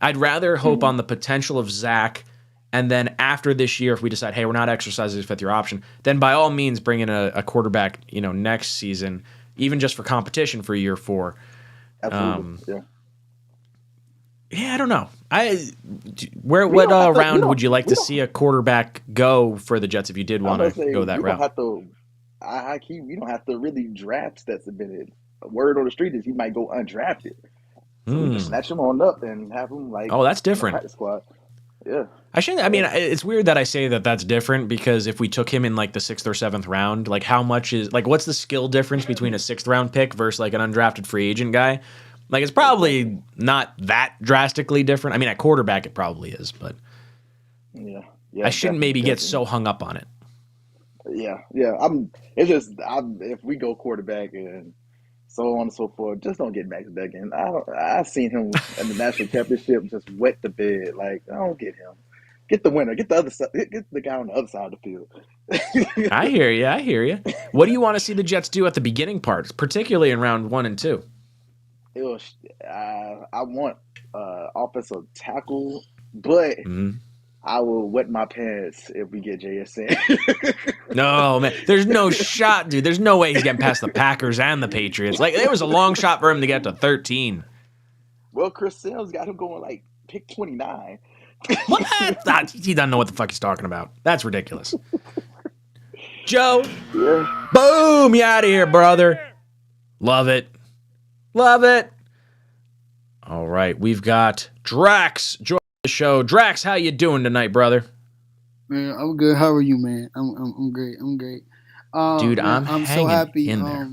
I'd rather hope on the potential of Zach, and then after this year, if we decide, hey, we're not exercising this fifth-year option, then by all means bring in a quarterback, next season, even just for competition for year 4. Absolutely, yeah. Yeah, I don't know. What round would you like to see a quarterback go for the Jets if you did want to go that route? We don't have to really draft Stetson Bennett. A word on the street is he might go undrafted. So we just snatch him on up and have him that's different. Practice squad. Yeah. It's weird that I say that that's different because if we took him in like the 6th or 7th round, like how much is like what's the skill difference between a 6th round pick versus like an undrafted free agent guy? Like it's probably not that drastically different. I mean, at quarterback it probably is, but yeah, I shouldn't maybe get so hung up on it. Yeah. If we go quarterback and so on and so forth, just don't get Max Duggan. I seen him in the national championship just wet the bed. Like I don't get him. Get the winner. Get the other side. Get the guy on the other side of the field. I hear you. What do you want to see the Jets do at the beginning part, particularly in round 1 and 2? I want offensive tackle, but I will wet my pants if we get JSN. No, man. There's no shot, dude. There's no way he's getting past the Packers and the Patriots. Like, there was a long shot for him to get to 13. Well, Chris Sales got him going like pick 29. What? He doesn't know what the fuck he's talking about. That's ridiculous. Joe, Yeah. boom, you out of here, brother. Love it. Love it. All right, we've got Drax joining the show. Drax, how you doing tonight, brother? Man, I'm good. How are you, man? I'm great. I'm great. Dude, Man, I'm so hanging happy. in there.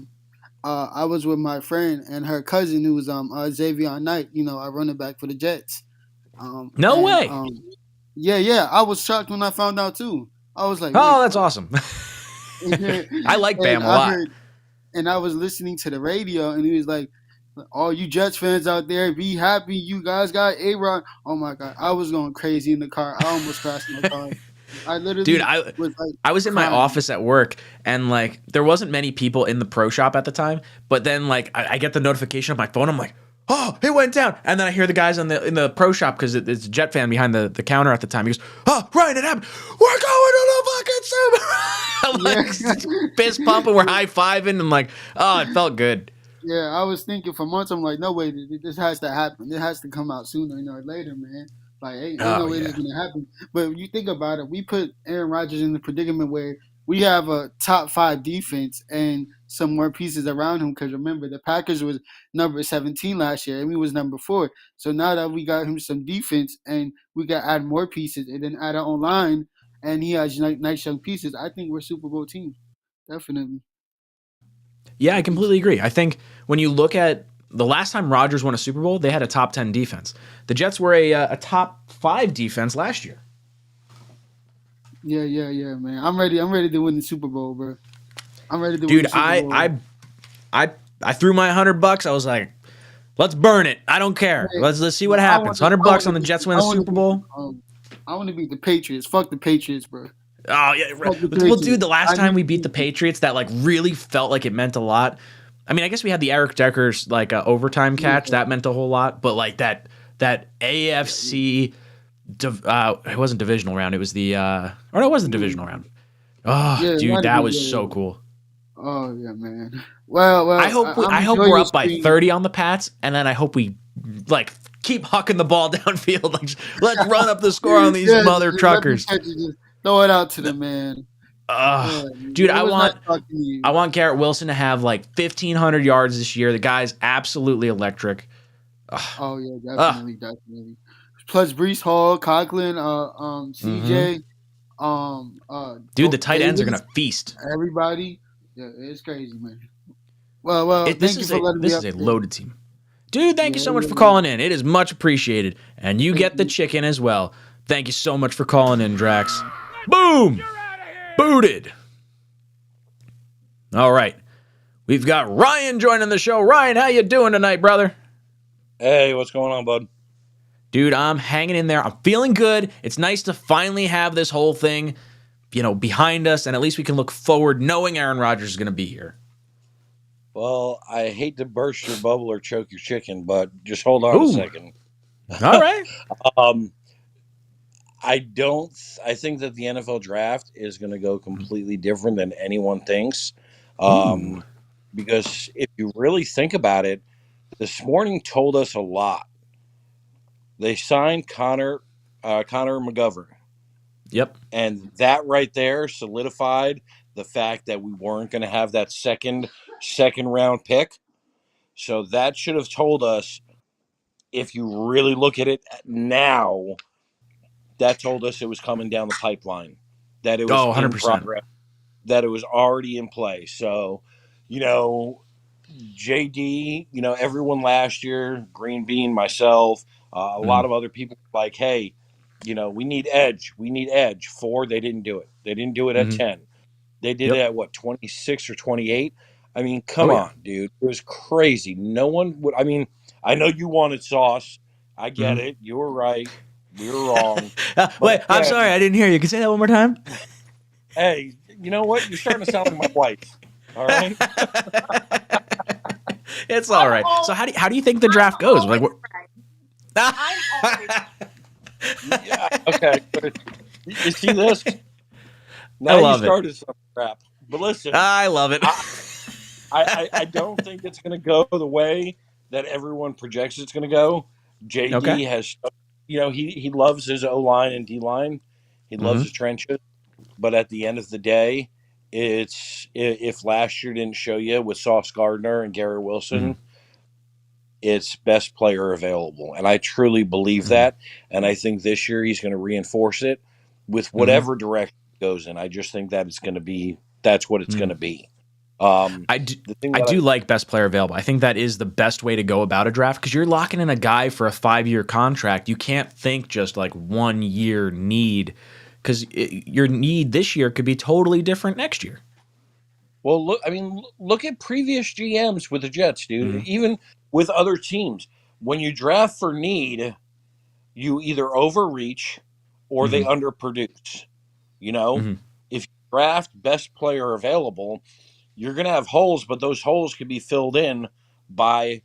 I was with my friend and her cousin, who was Xavier Knight. You know, our running back for the Jets. No way. Yeah. I was shocked when I found out too. I was like, Oh, wait, that's awesome. I like Bam a I lot. and I was listening to the radio, and he was like, all you Jets fans out there, be happy. You guys got A-Rod. Oh, my God. I was going crazy in the car. I almost crashed my car. I literally Dude, was like, I was in my crying. office at work, and like there wasn't many people in the pro shop at the time. But then like I get the notification on my phone. I'm like, oh, it went down. And then I hear the guys in the pro shop, because it's a Jet fan behind the counter at the time. He goes, oh, Ryan, it happened. We're going to the fucking Super Bowl. I'm like fist pumping, we're high fiving, and like, oh, it felt good. Yeah, I was thinking for months. I'm like, no way, this has to happen. It has to come out sooner or later, man. Like, ain't no Oh way yeah. this is gonna happen. But when you think about it, we put Aaron Rodgers in the predicament where we have a top 5 defense and some more pieces around him. Because remember, the Packers was number 17 last year, and we was number 4. So now that we got him some defense, and we got to add more pieces, and then add our own line, and he has nice young pieces, I think we're a Super Bowl team. Definitely. Yeah, I completely agree. I think when you look at the last time Rodgers won a Super Bowl, they had a top 10 defense. The Jets were a top 5 defense last year. Yeah, man. I'm ready to win the Super Bowl, bro. I'm ready to win Dude, the Super Bowl. I threw my $100. I was like, let's burn it. I don't care. Hey, Let's see what I happens. wanna- I $100 wanna on the be- Jets win I a wanna Super be- Bowl. I want to beat the Patriots. Fuck the Patriots, bro. Oh yeah. Fuck the Well, dude, Patriots. the last I time need we to beat the Patriots, that like really felt like it meant a lot. I mean, I guess we had the Eric Decker's like overtime catch that meant a whole lot, but like that AFC, it wasn't divisional round. It was the or no, it was the divisional round. Oh, Yeah, dude, might that have was been, so cool. Oh yeah, man. Well, I hope I'm I hope enjoying we're this up by stream. 30 on the Pats, and then I hope we like keep hucking the ball downfield. Like, let's run up the score on these Yeah, mother just truckers. let me catch it, just throw it out to the man. Dude, It I was want nice talking to you. I want Garrett Wilson to have like 1,500 yards this year. The guy's absolutely electric. Oh yeah, definitely. Plus Brees Hall, Conklin, CJ, Dude, the tight ends are Davis, gonna feast. everybody. Yeah, it's crazy, man. Well, This thank you is for letting me a up there. loaded team. Dude, thank you so much Yeah. for calling in. It is much appreciated. And you get the chicken as well. Thank you so much for calling in, Drax. Boom! You're out of here! Booted. All right. We've got Ryan joining the show. Ryan, how you doing tonight, brother? Hey, what's going on, bud? Dude, I'm hanging in there. I'm feeling good. It's nice to finally have this whole thing, behind us, and at least we can look forward knowing Aaron Rodgers is going to be here. Well, I hate to burst your bubble or choke your chicken, but just hold on a Ooh. second. All right. I think that the NFL draft is going to go completely different than anyone thinks. Ooh. Because if you really think about it, this morning told us a lot. They signed Connor McGovern. Yep. And that right there solidified the fact that we weren't going to have that second round pick. So that should have told us, if you really look at it now, that told us it was coming down the pipeline, that it was Oh, in 100%. progress, that it was already in play. So, JD, everyone last year, Green Bean, myself, a lot of other people like, hey, we need edge. We need edge. 4, they didn't do it. They didn't do it at 10. They did it at 26 or 28? I mean, come on, dude. It was crazy. No one would. I mean, I know you wanted Sauce. I get it. You were right. We were wrong. Wait, I'm again- sorry. I didn't hear you. Can you say that one more time? Hey, you know what? You're starting to sound like my wife. All right? It's all right. So how do you think the draft goes? Like, what? Yeah, okay. You see this? I Now you love it. started some crap. But listen, I love it. I don't think it's going to go the way that everyone projects it's going to go. Okay. JD has, he loves his O line and D line. He loves Hmm. his trenches. But at the end of the day, if last year didn't show you with Sauce Gardner and Gary Hmm. Wilson, it's best player available. And I truly believe Hmm. that. And I think this year he's going to reinforce it with Hmm. whatever direction it goes in. I just think that it's going to be that's what it's Hmm. going to be. Um, I do, the thing I that I, do like best player available. I think that is the best way to go about a draft because you're locking in a guy for a 5-year contract. You can't think just like 1 year need because your need this year could be totally different next year. well, look, I mean, look at previous GMs with the Jets, dude. Hmm. Even with other teams, when you draft for need, you either overreach or they Hmm. underproduce. You know, Hmm. if you draft best player available, you're going to have holes, but those holes can be filled in by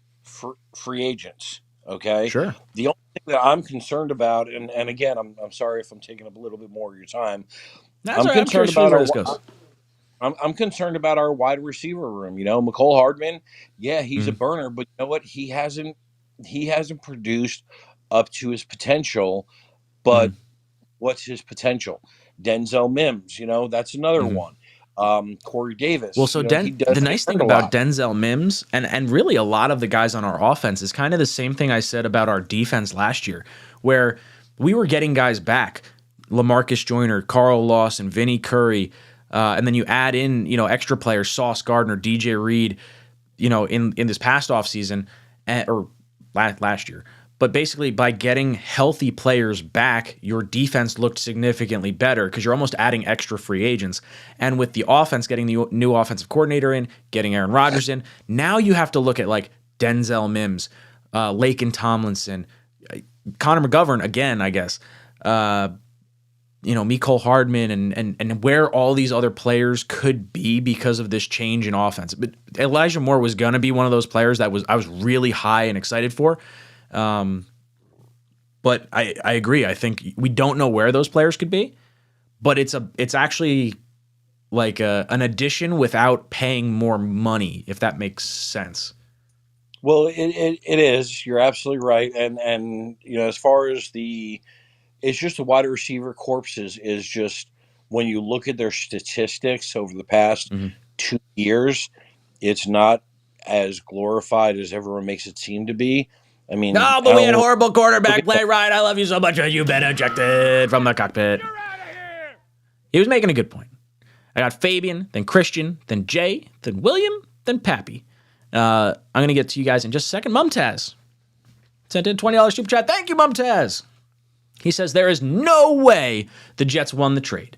free agents. Okay. Sure. The only thing that I'm concerned about, and again, I'm sorry if I'm taking up a little bit more of your time. That's I'm all right. I'm concerned curious to see about where this goes. I'm concerned about our wide receiver room. McCole Hardman, yeah, he's a Hmm. burner, but you know what? He hasn't produced up to his potential. Hmm. But what's his potential? Denzel Mims, that's another Hmm. one. Corey Well, Davis, so he the doesn't nice thing return a about lot. Denzel Mims and really a lot of the guys on our offense is kind of the same thing I said about our defense last year, where we were getting guys back, LaMarcus Joyner, Carl Lawson, Vinny Curry, and then you add in extra players, Sauce Gardner, DJ Reed, in this past offseason or last year. But basically, by getting healthy players back, your defense looked significantly better because you're almost adding extra free agents. And with the offense, getting the new offensive coordinator in, getting Aaron Rodgers in, now you have to look at like Denzel Mims, Laken Tomlinson, Connor McGovern again, I guess. Mecole Hardman and where all these other players could be because of this change in offense. But Elijah Moore was going to be one of those players that I was really high and excited for. But I agree. I think we don't know where those players could be, but it's actually like an addition without paying more money, if that makes sense. Well, it is. You're absolutely right. And as far as it's just the wide receiver corpses is just when you look at their statistics over the past Mm-hmm. 2 years, it's not as glorified as everyone makes it seem to be. I mean, No, I but we had don't horrible look quarterback at play. Right, I love you so much. You've been ejected from the cockpit. You're out of here! He was making a good point. I got Fabian, then Christian, then Jay, then William, then Pappy. I'm going to get to you guys in just a second. Mumtaz sent in $20 super chat. Thank you, Mumtaz. He says there is no way the Jets won the trade.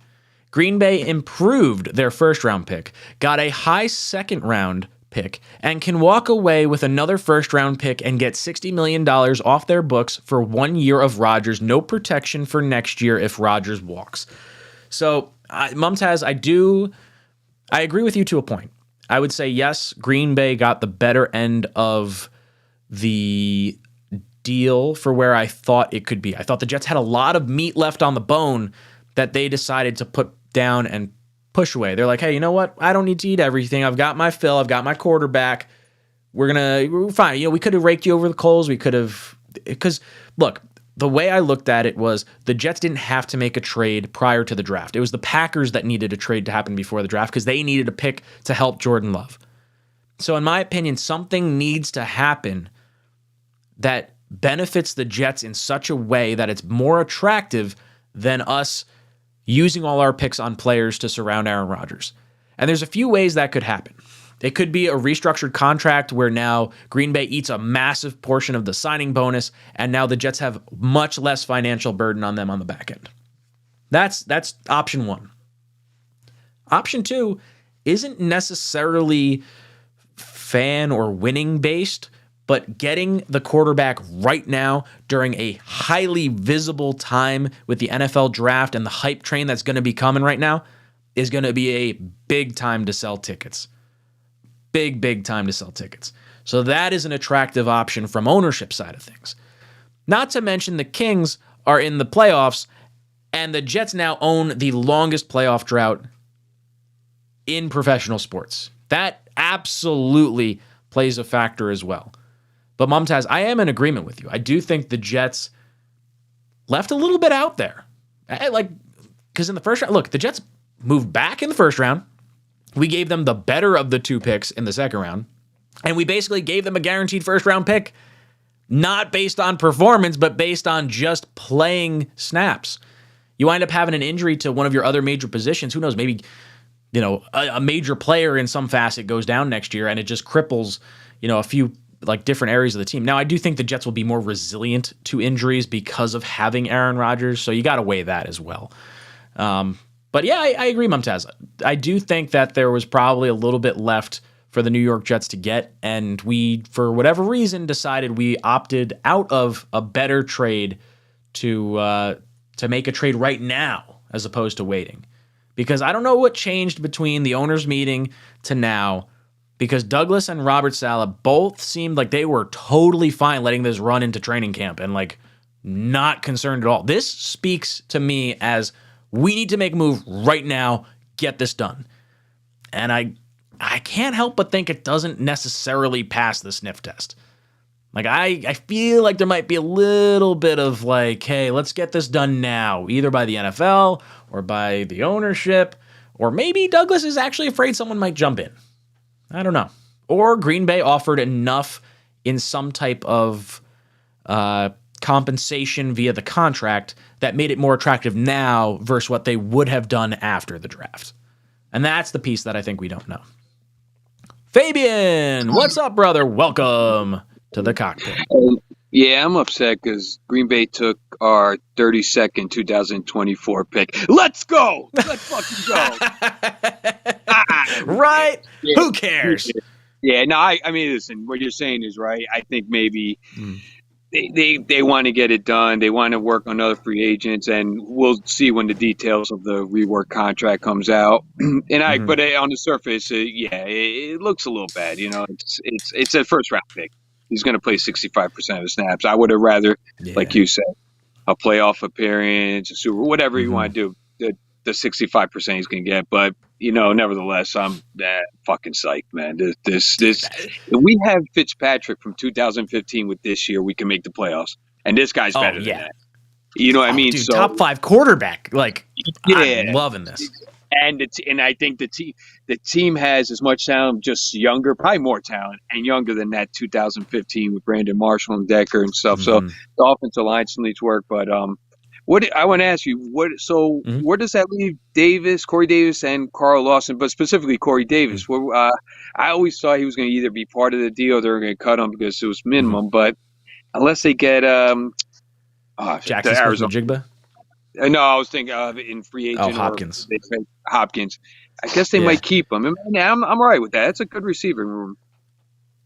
Green Bay improved their first round pick, got a high second round pick, and can walk away with another first round pick and get $60 million off their books for 1 year of Rodgers. No protection for next year if Rodgers walks. So, Mumtaz, I agree with you to a point. I would say, yes, Green Bay got the better end of the deal for where I thought it could be. I thought the Jets had a lot of meat left on the bone that they decided to put down and push away. They're like, hey, you know what? I don't need to eat everything. I've got my fill. I've got my quarterback. We're fine. We could have raked you over the coals. We could have, because look, the way I looked at it was the Jets didn't have to make a trade prior to the draft. It was the Packers that needed a trade to happen before the draft because they needed a pick to help Jordan Love. So in my opinion, something needs to happen that benefits the Jets in such a way that it's more attractive than us using all our picks on players to surround Aaron Rodgers. And there's a few ways that could happen. It could be a restructured contract where now Green Bay eats a massive portion of the signing bonus, and now the Jets have much less financial burden on them on the back end. That's option one. Option two isn't necessarily fan or winning based, but getting the quarterback right now during a highly visible time with the NFL draft and the hype train that's going to be coming right now is going to be a big time to sell tickets. Big time to sell tickets. So that is an attractive option from ownership side of things. Not to mention the Kings are in the playoffs, and the Jets now own the longest playoff drought in professional sports. That absolutely plays a factor as well. But Mumtaz, I am in agreement with you. I do think the Jets left a little bit out there. Because in the first round, look, the Jets moved back in the first round. We gave them the better of the 2 picks in the second round. And we basically gave them a guaranteed first round pick, not based on performance, but based on just playing snaps. You wind up having an injury to one of your other major positions. Who knows? Maybe, a major player in some facet goes down next year and it just cripples, a few different areas of the team. Now, I do think the Jets will be more resilient to injuries because of having Aaron Rodgers. So you got to weigh that as well. But yeah, I agree, Mumtaz. I do think that there was probably a little bit left for the New York Jets to get, and we, for whatever reason, decided we opted out of a better trade to make a trade right now as opposed to waiting. Because I don't know what changed between the owners' meeting to now, because Douglas and Robert Saleh both seemed like they were totally fine letting this run into training camp and not concerned at all. This speaks to me as we need to make a move right now, get this done. And I can't help but think it doesn't necessarily pass the sniff test. I feel like there might be a little bit of hey, let's get this done now, either by the NFL or by the ownership, or maybe Douglas is actually afraid someone might jump in. I don't know. Or Green Bay offered enough in some type of compensation via the contract that made it more attractive now versus what they would have done after the draft. And that's the piece that I think we don't know. Fabian, what's up, brother? Welcome to the cockpit. Yeah, I'm upset because Green Bay took our 32nd 2024 pick. Let's go! Let's fucking go! Right? Yeah. Who cares? Yeah, no, I mean, listen, what you're saying is right. I think maybe they want to get it done. They want to work on other free agents, and we'll see when the details of the rework contract comes out. And but on the surface, it looks a little bad. It's a first round pick. He's going to play 65% of the snaps. I would have rather, like you said, a playoff appearance, a Super, whatever you want to do. The 65% he's going to get, but nevertheless, I'm fucking psyched, man. This if we have Fitzpatrick from 2015 with this year, we can make the playoffs, and this guy's better than that. You know what I mean? Dude, so, top 5 quarterback. I'm loving this. And I think the team has as much talent, just younger, probably more talent, and younger than that 2015 with Brandon Marshall and Decker and stuff. So the offensive line still needs work, but what I want to ask you, where does that leave Corey Davis, and Carl Lawson, but specifically Corey Davis? I always thought he was going to either be part of the deal or they were going to cut him because it was minimum. But unless they get Jackson Smith-Njigba? No, I was thinking of in free agent. Hopkins. Hopkins. I guess they might keep him. I'm all right with that. It's a good receiving room.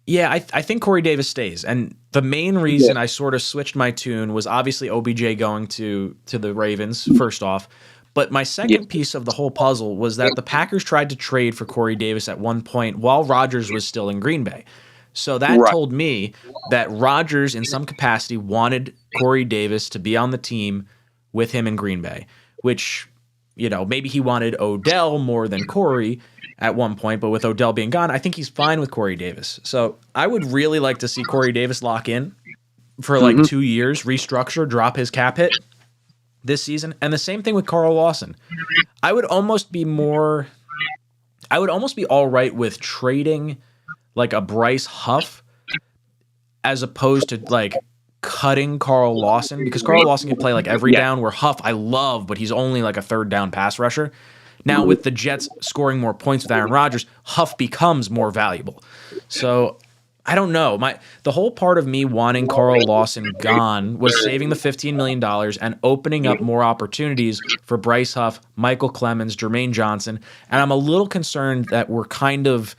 Yeah, I think Corey Davis stays. And the main reason I sort of switched my tune was obviously OBJ going to the Ravens, first off. But my second piece of the whole puzzle was that the Packers tried to trade for Corey Davis at one point while Rodgers was still in Green Bay. So that told me that Rodgers, in some capacity, wanted Corey Davis to be on the team with him in Green Bay, which, maybe he wanted Odell more than Corey at one point, but with Odell being gone, I think he's fine with Corey Davis. So I would really like to see Corey Davis lock in for 2 years, restructure, drop his cap hit this season. And the same thing with Carl Lawson. I would almost be all right with trading a Bryce Huff as opposed to cutting Carl Lawson, because Carl Lawson can play every down, where Huff I love, but he's only a third down pass rusher. Now with the Jets scoring more points with Aaron Rodgers, Huff becomes more valuable. So I don't know. The whole part of me wanting Carl Lawson gone was saving the $15 million and opening up more opportunities for Bryce Huff, Michael Clemens, Jermaine Johnson. And I'm a little concerned that we're kind of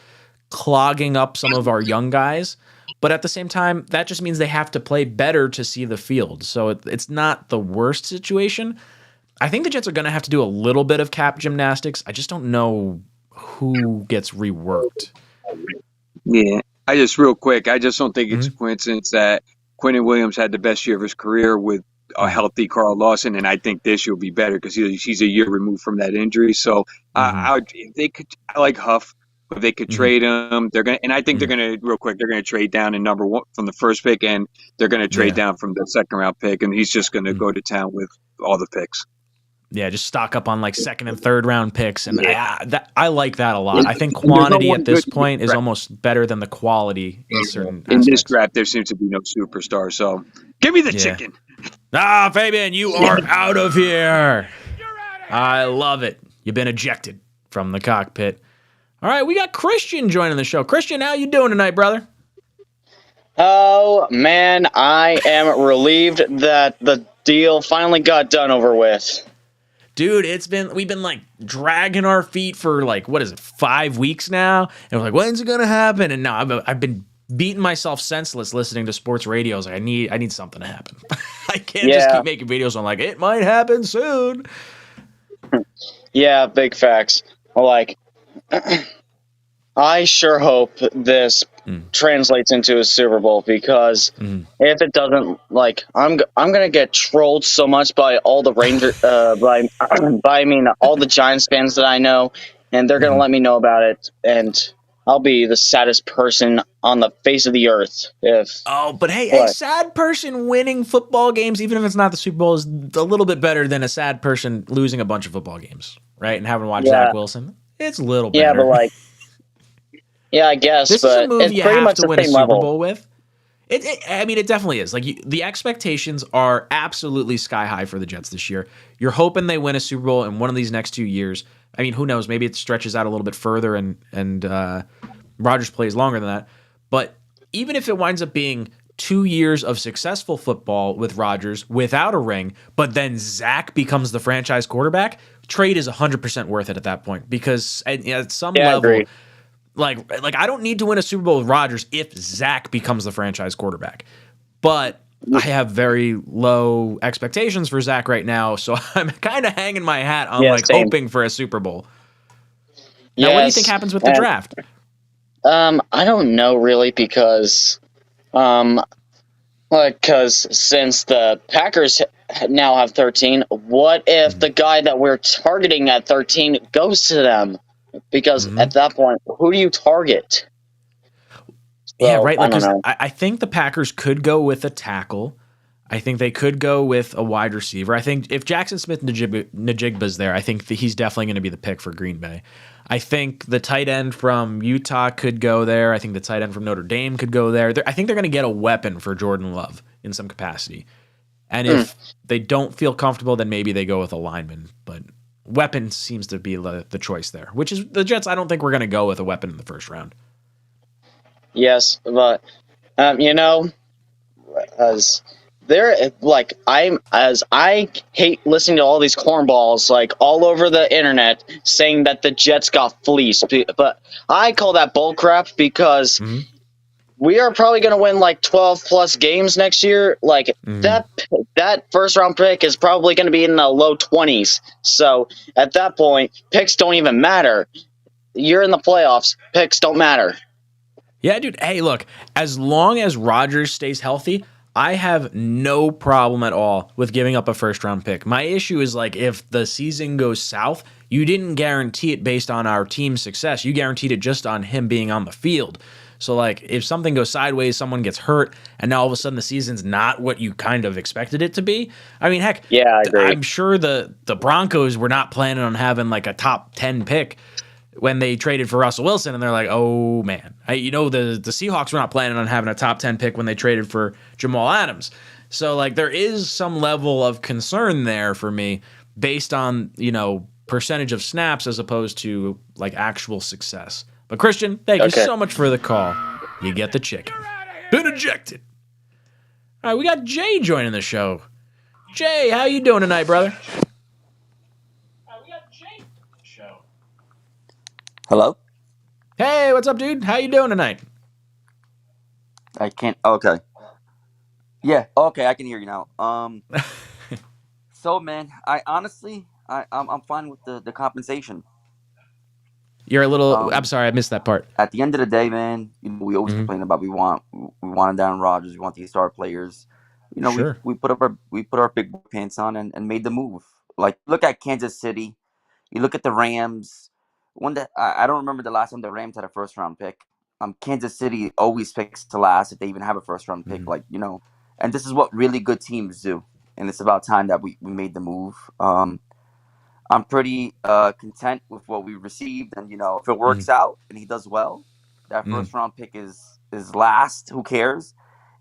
clogging up some of our young guys. But at the same time, that just means they have to play better to see the field. So it's not the worst situation. I think the Jets are going to have to do a little bit of cap gymnastics. I just don't know who gets reworked. Yeah. Real quick, I just don't think it's a coincidence that Quentin Williams had the best year of his career with a healthy Carl Lawson, and I think this year will be better because he's a year removed from that injury. So I like Huff. If they could trade him, they're gonna, and I think they're gonna real quick. They're gonna trade down in number one from the first pick, and they're gonna trade down from the second round pick, and he's just gonna go to town with all the picks. Yeah, just stock up on like second and third round picks, and I like that a lot. I think quantity at this point is almost better than the quality in certain In aspects. this draft, there seems to be no superstar. So give me the chicken. Ah, Fabian, you are out of here. I love it. You've been ejected from the cockpit. All right, we got Christian joining the show. Christian, how you doing tonight, brother? Oh, man, I am relieved that the deal finally got done over with. Dude, we've been like dragging our feet for like, what is it, 5 weeks now? And we're like, when's it going to happen? And now I've been beating myself senseless listening to sports radio. I was like, I need something to happen. I can't just keep making videos on like, it might happen soon. Yeah, big facts. Like, I sure hope this translates into a Super Bowl, because if it doesn't, like, I'm gonna get trolled so much by all the all the Giants fans that I know, and they're gonna let me know about it, and I'll be the saddest person on the face of the earth if. Oh, but hey, a sad person winning football games, even if it's not the Super Bowl, is a little bit better than a sad person losing a bunch of football games, right? And having to watch Zach Wilson, it's a little better. Yeah, but like. Yeah, I guess. This but is a move it's you pretty have much to the win a same Super level. Bowl with. I mean, it definitely is. Like the expectations are absolutely sky high for the Jets this year. You're hoping they win a Super Bowl in one of these next 2 years. I mean, who knows? Maybe it stretches out a little bit further, and Rodgers plays longer than that. But even if it winds up being 2 years of successful football with Rodgers without a ring, but then Zach becomes the franchise quarterback, trade is 100% worth it at that point, because at some level. Like I don't need to win a Super Bowl with Rodgers if Zach becomes the franchise quarterback. But I have very low expectations for Zach right now, so I'm kind of hanging my hat on hoping for a Super Bowl. Now, what do you think happens with the draft? I don't know really, because since the Packers now have 13, what if the guy that we're targeting at 13 goes to them? Because at that point, who do you target? Yeah, right. Like, I think the Packers could go with a tackle. I think they could go with a wide receiver. I think if Jackson Smith-Njigba's there, I think that he's definitely going to be the pick for Green Bay. I think the tight end from Utah could go there. I think the tight end from Notre Dame could go there. I think they're going to get a weapon for Jordan Love in some capacity. And if they don't feel comfortable, then maybe they go with a lineman. But weapon seems to be the choice there, which is the Jets. I don't think we're going to go with a weapon in the first round. Yes, but as I hate listening to all these cornballs like all over the internet saying that the Jets got fleeced, but I call that bullcrap, because we are probably going to win like 12 plus games next year. Like that first round pick is probably going to be in the low 20s. So at that point, picks don't even matter. You're in the playoffs. Picks don't matter. Yeah, dude. Hey, look, as long as Rodgers stays healthy, I have no problem at all with giving up a first round pick. My issue is like if the season goes south, you didn't guarantee it based on our team's success. You guaranteed it just on him being on the field. So, like, if something goes sideways, someone gets hurt, and now all of a sudden the season's not what you kind of expected it to be. I mean, heck, I agree. I'm sure the Broncos were not planning on having, like, a top 10 pick when they traded for Russell Wilson, and they're like, oh, man. The Seahawks were not planning on having a top 10 pick when they traded for Jamal Adams. So, like, there is some level of concern there for me based on, percentage of snaps as opposed to, like, actual success. But Christian, thank you so much for the call. You get the chicken. Been ejected. All right, we got Jay joining the show. Jay, how you doing tonight, brother? Hello? Hey, what's up, dude? How you doing tonight? I can't. Okay. Yeah. Okay, I can hear you now. So man, I'm fine with the compensation. You're a little. I'm sorry, I missed that part. At the end of the day, man, we always complain about we want Aaron Rodgers, we want these star players. you know, Sure. we put our big boy pants on and made the move. Like, look at Kansas City. You look at the Rams. I don't remember the last time the Rams had a first round pick. Kansas City always picks to last if they even have a first round pick. Mhm. Like, and this is what really good teams do. And it's about time that we made the move. I'm pretty content with what we received, and if it Mhm. works out and he does well, that Mhm. first round pick is last. Who cares?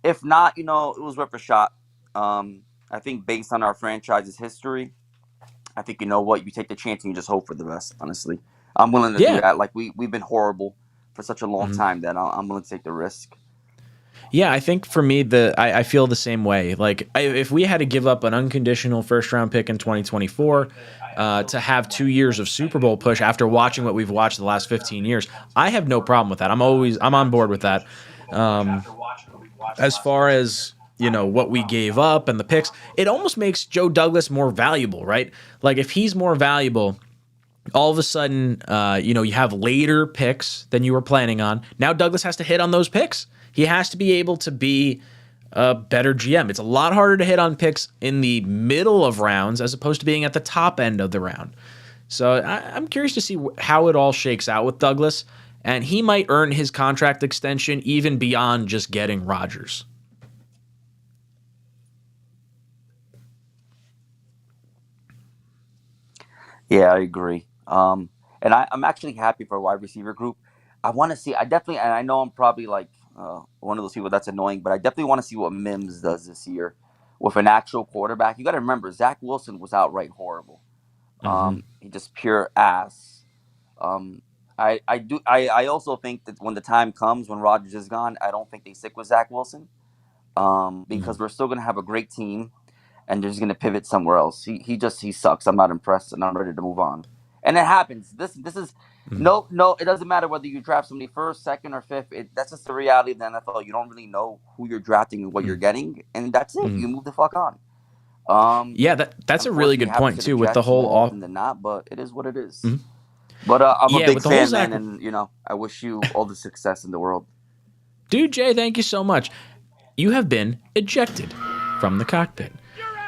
If not, it was worth a shot. I think based on our franchise's history, I think you know what, you take the chance and you just hope for the best. Honestly, I'm willing to do Yeah. that. Like we've been horrible for such a long Mhm. time that I'm willing to take the risk. Yeah, I think for me, I feel the same way. Like, if we had to give up an unconditional first round pick in 2024 to have 2 years of Super Bowl push after watching what we've watched the last 15 years, I have no problem with that. I'm on board with that. Um, as far as what we gave up and the picks, it almost makes Joe Douglas more valuable, right? Like, if he's more valuable, all of a sudden, you have later picks than you were planning on. Now Douglas has to hit on those picks. He has to be able to be a better GM. It's a lot harder to hit on picks in the middle of rounds as opposed to being at the top end of the round. So I'm curious to see how it all shakes out with Douglas, and he might earn his contract extension even beyond just getting Rodgers. Yeah, I agree. And I'm actually happy for a wide receiver group. I want to see. I definitely, and I know I'm probably like one of those people that's annoying, but I definitely want to see what Mims does this year with an actual quarterback. You got to remember, Zach Wilson was outright horrible. Mm-hmm. He just pure ass. Um, I also think that when the time comes when Rodgers is gone, I don't think they stick with Zach Wilson. Because we're still gonna have a great team, and they're just gonna pivot somewhere else. He sucks. I'm not impressed, and I'm ready to move on. And it happens. This is Mm-hmm. no. It doesn't matter whether you draft somebody first, second, or fifth. That's just the reality of the NFL. You don't really know who you're drafting and what you're getting, and that's it. Mm-hmm. You move the fuck on. Um, Yeah, that's a really Unfortunately, it good happens point to the too with the Jets whole more off. often than not, but it is what it is. Mhm. But I'm a Yeah, big with the whole fan, Zach man, and I wish you all the success in the world. dude, Jay, thank you so much. You have been ejected from the cockpit.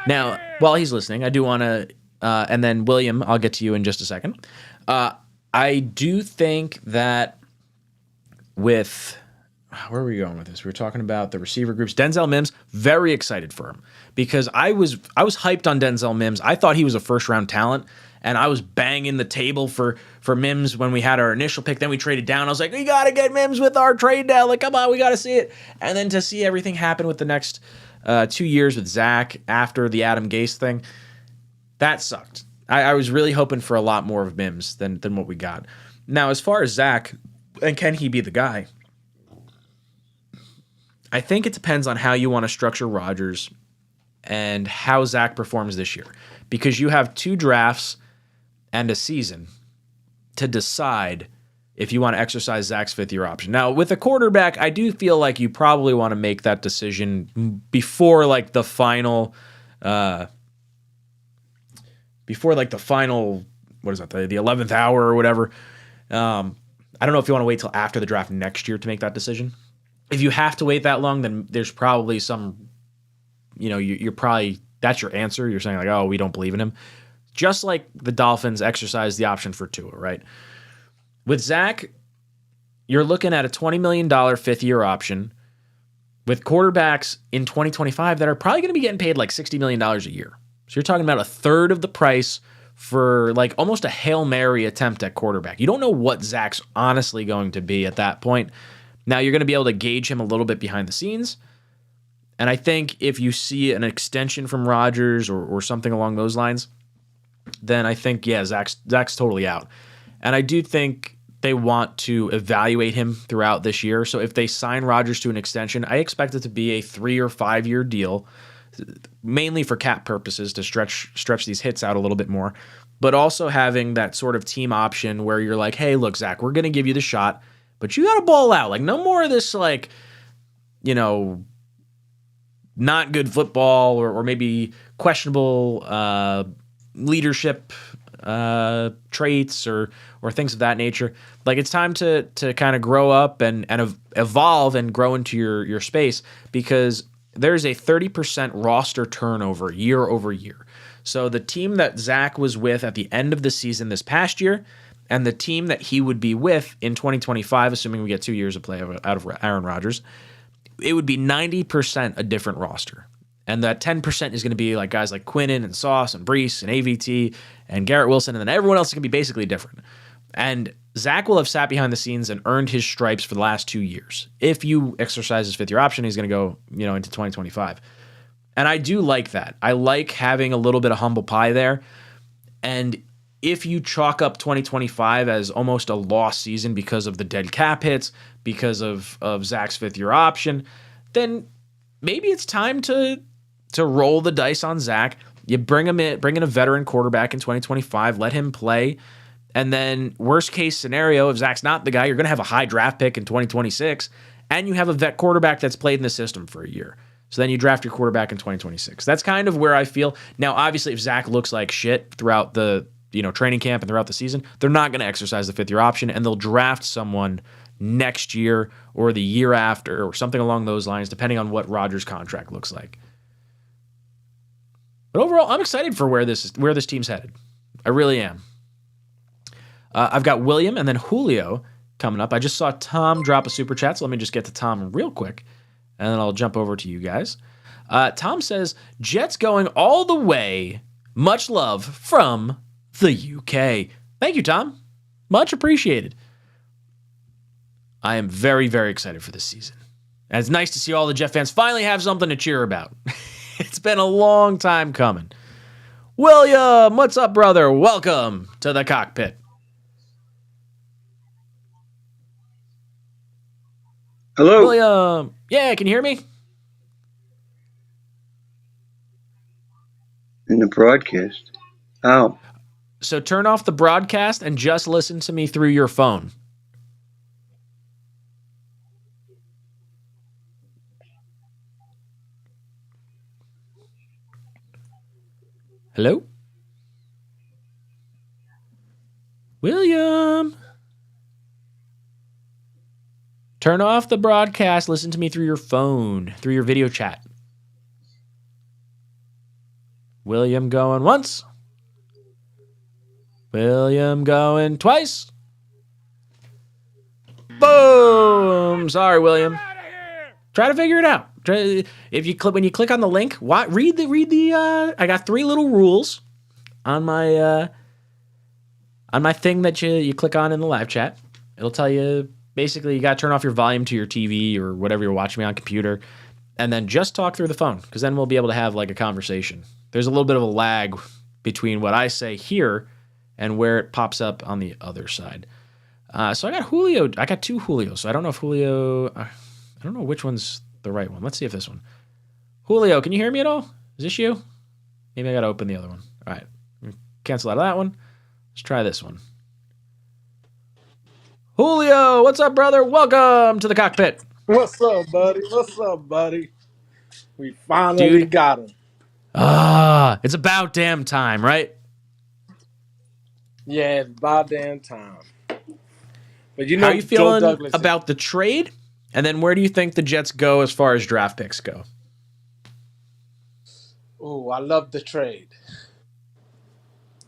Now, while he's listening, I do want to, and then William, I'll get to you in just a second. I do think that with where are we going with this? We were talking about the receiver groups. Denzel Mims, very excited for him because I was hyped on Denzel Mims. I thought he was a first round talent, and I was banging the table for Mims when we had our initial pick. Then we traded down. I was like, we got to get Mims with our trade down. Like, come on, we got to see it. And then to see everything happen with the next 2 years with Zach after the Adam Gase thing, that sucked. I was really hoping for a lot more of Mims than what we got. Now, as far as Zach, and can he be the guy? I think it depends on how you want to structure Rodgers and how Zach performs this year. Because you have 2 drafts and a season to decide if you want to exercise Zach's 5th-year option. Now, with a quarterback, I do feel like you probably want to make that decision before like the final what is that, the 11th hour or whatever. I don't know if you want to wait till after the draft next year to make that decision. If you have to wait that long, then there's probably some, you're probably, that's your answer. You're saying like, oh, we don't believe in him. Just like the Dolphins exercised the option for Tua, right? With Zach, you're looking at a $20 million 5th-year option with quarterbacks in 2025 that are probably going to be getting paid like $60 million a year. So you're talking about a third of the price for like almost a Hail Mary attempt at quarterback. You don't know what Zach's honestly going to be at that point. Now you're going to be able to gauge him a little bit behind the scenes. And I think if you see an extension from Rodgers or something along those lines, then I think, yeah, Zach's totally out. And I do think they want to evaluate him throughout this year. So if they sign Rodgers to an extension, I expect it to be a 3 or 5 year deal, mainly for cap purposes to stretch these hits out a little bit more, but also having that sort of team option where you're like, hey, look, Zach, we're going to give you the shot, but you got to ball out. Like, no more of this, like, not good football or maybe questionable leadership traits or things of that nature. Like, it's time to kind of grow up and evolve and grow into your space, because there's a 30% roster turnover year over year. So the team that Zach was with at the end of the season this past year and the team that he would be with in 2025, assuming we get 2 years of play out of Aaron Rodgers, it would be 90% a different roster. And that 10% is going to be like guys like Quinnen and Sauce and Brees and AVT and Garrett Wilson, and then everyone else is going to be basically different. And Zach will have sat behind the scenes and earned his stripes for the last 2 years. If you exercise his fifth-year option, he's going to go, into 2025. And I do like that. I like having a little bit of humble pie there. And if you chalk up 2025 as almost a lost season because of the dead cap hits, because of Zach's fifth-year option, then maybe it's time to roll the dice on Zach. You bring in a veteran quarterback in 2025, let him play. And then worst case scenario, if Zach's not the guy, you're going to have a high draft pick in 2026, and you have a vet quarterback that's played in the system for a year. So then you draft your quarterback in 2026. That's kind of where I feel. Now, obviously, if Zach looks like shit throughout the training camp and throughout the season, they're not going to exercise the fifth-year option, and they'll draft someone next year or the year after or something along those lines, depending on what Rodgers' contract looks like. But overall, I'm excited for where this team's headed. I really am. I've got William and then Julio coming up. I just saw Tom drop a super chat, so let me just get to Tom real quick, and then I'll jump over to you guys. Tom says, Jets going all the way. Much love from the UK. Thank you, Tom. Much appreciated. I am very, very excited for this season. And it's nice to see all the Jet fans finally have something to cheer about. It's been a long time coming. William, what's up, brother? Welcome to the cockpit. Hello. William. Yeah, can you hear me? In the broadcast. Oh. So turn off the broadcast and just listen to me through your phone. Hello? William. Turn off the broadcast. Listen to me through your phone, through your video chat. William going once. William going twice. Boom. Sorry, William. Try to figure it out. When you click on the link, read the. I got 3 little rules on my thing that you click on in the live chat. It'll tell you. Basically, you got to turn off your volume to your TV or whatever you're watching me on computer, and then just talk through the phone, because then we'll be able to have like a conversation. There's a little bit of a lag between what I say here and where it pops up on the other side. So I got Julio. I got 2 Julios, so I don't know if Julio... I don't know which one's the right one. Let's see if this one... Julio, can you hear me at all? Is this you? Maybe I got to open the other one. All right. Cancel out of that one. Let's try this one. Julio, what's up, brother? Welcome to the cockpit. What's up, buddy? What's up, buddy? We finally got him. It's about damn time, right? Yeah, it's about damn time. But how are you feeling about the trade? And then where do you think the Jets go as far as draft picks go? Oh, I love the trade.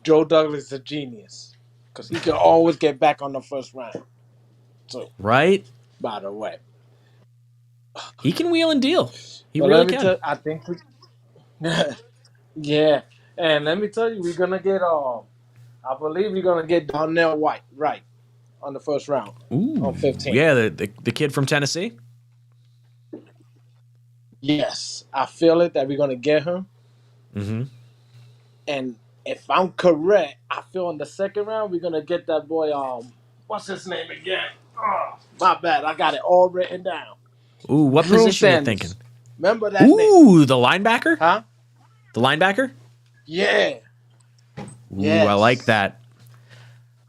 Joe Douglas is a genius because he can always get back on the first round. So, right? By the way, he can wheel and deal. He really can. I think yeah. And let me tell you, we're gonna get I believe we're gonna get Darnell White right on the first round. Ooh, on 15. Yeah, the kid from Tennessee. Yes, I feel it that we're gonna get him. Mm-hmm. And if I'm correct, I feel in the second round we're gonna get that boy. What's his name again? Oh, my bad. I got it all written down. Ooh, what Drew position are you Sanders. thinking? Remember that name? Ooh, the linebacker? Huh? The linebacker? Yeah. Ooh, yes. I like that.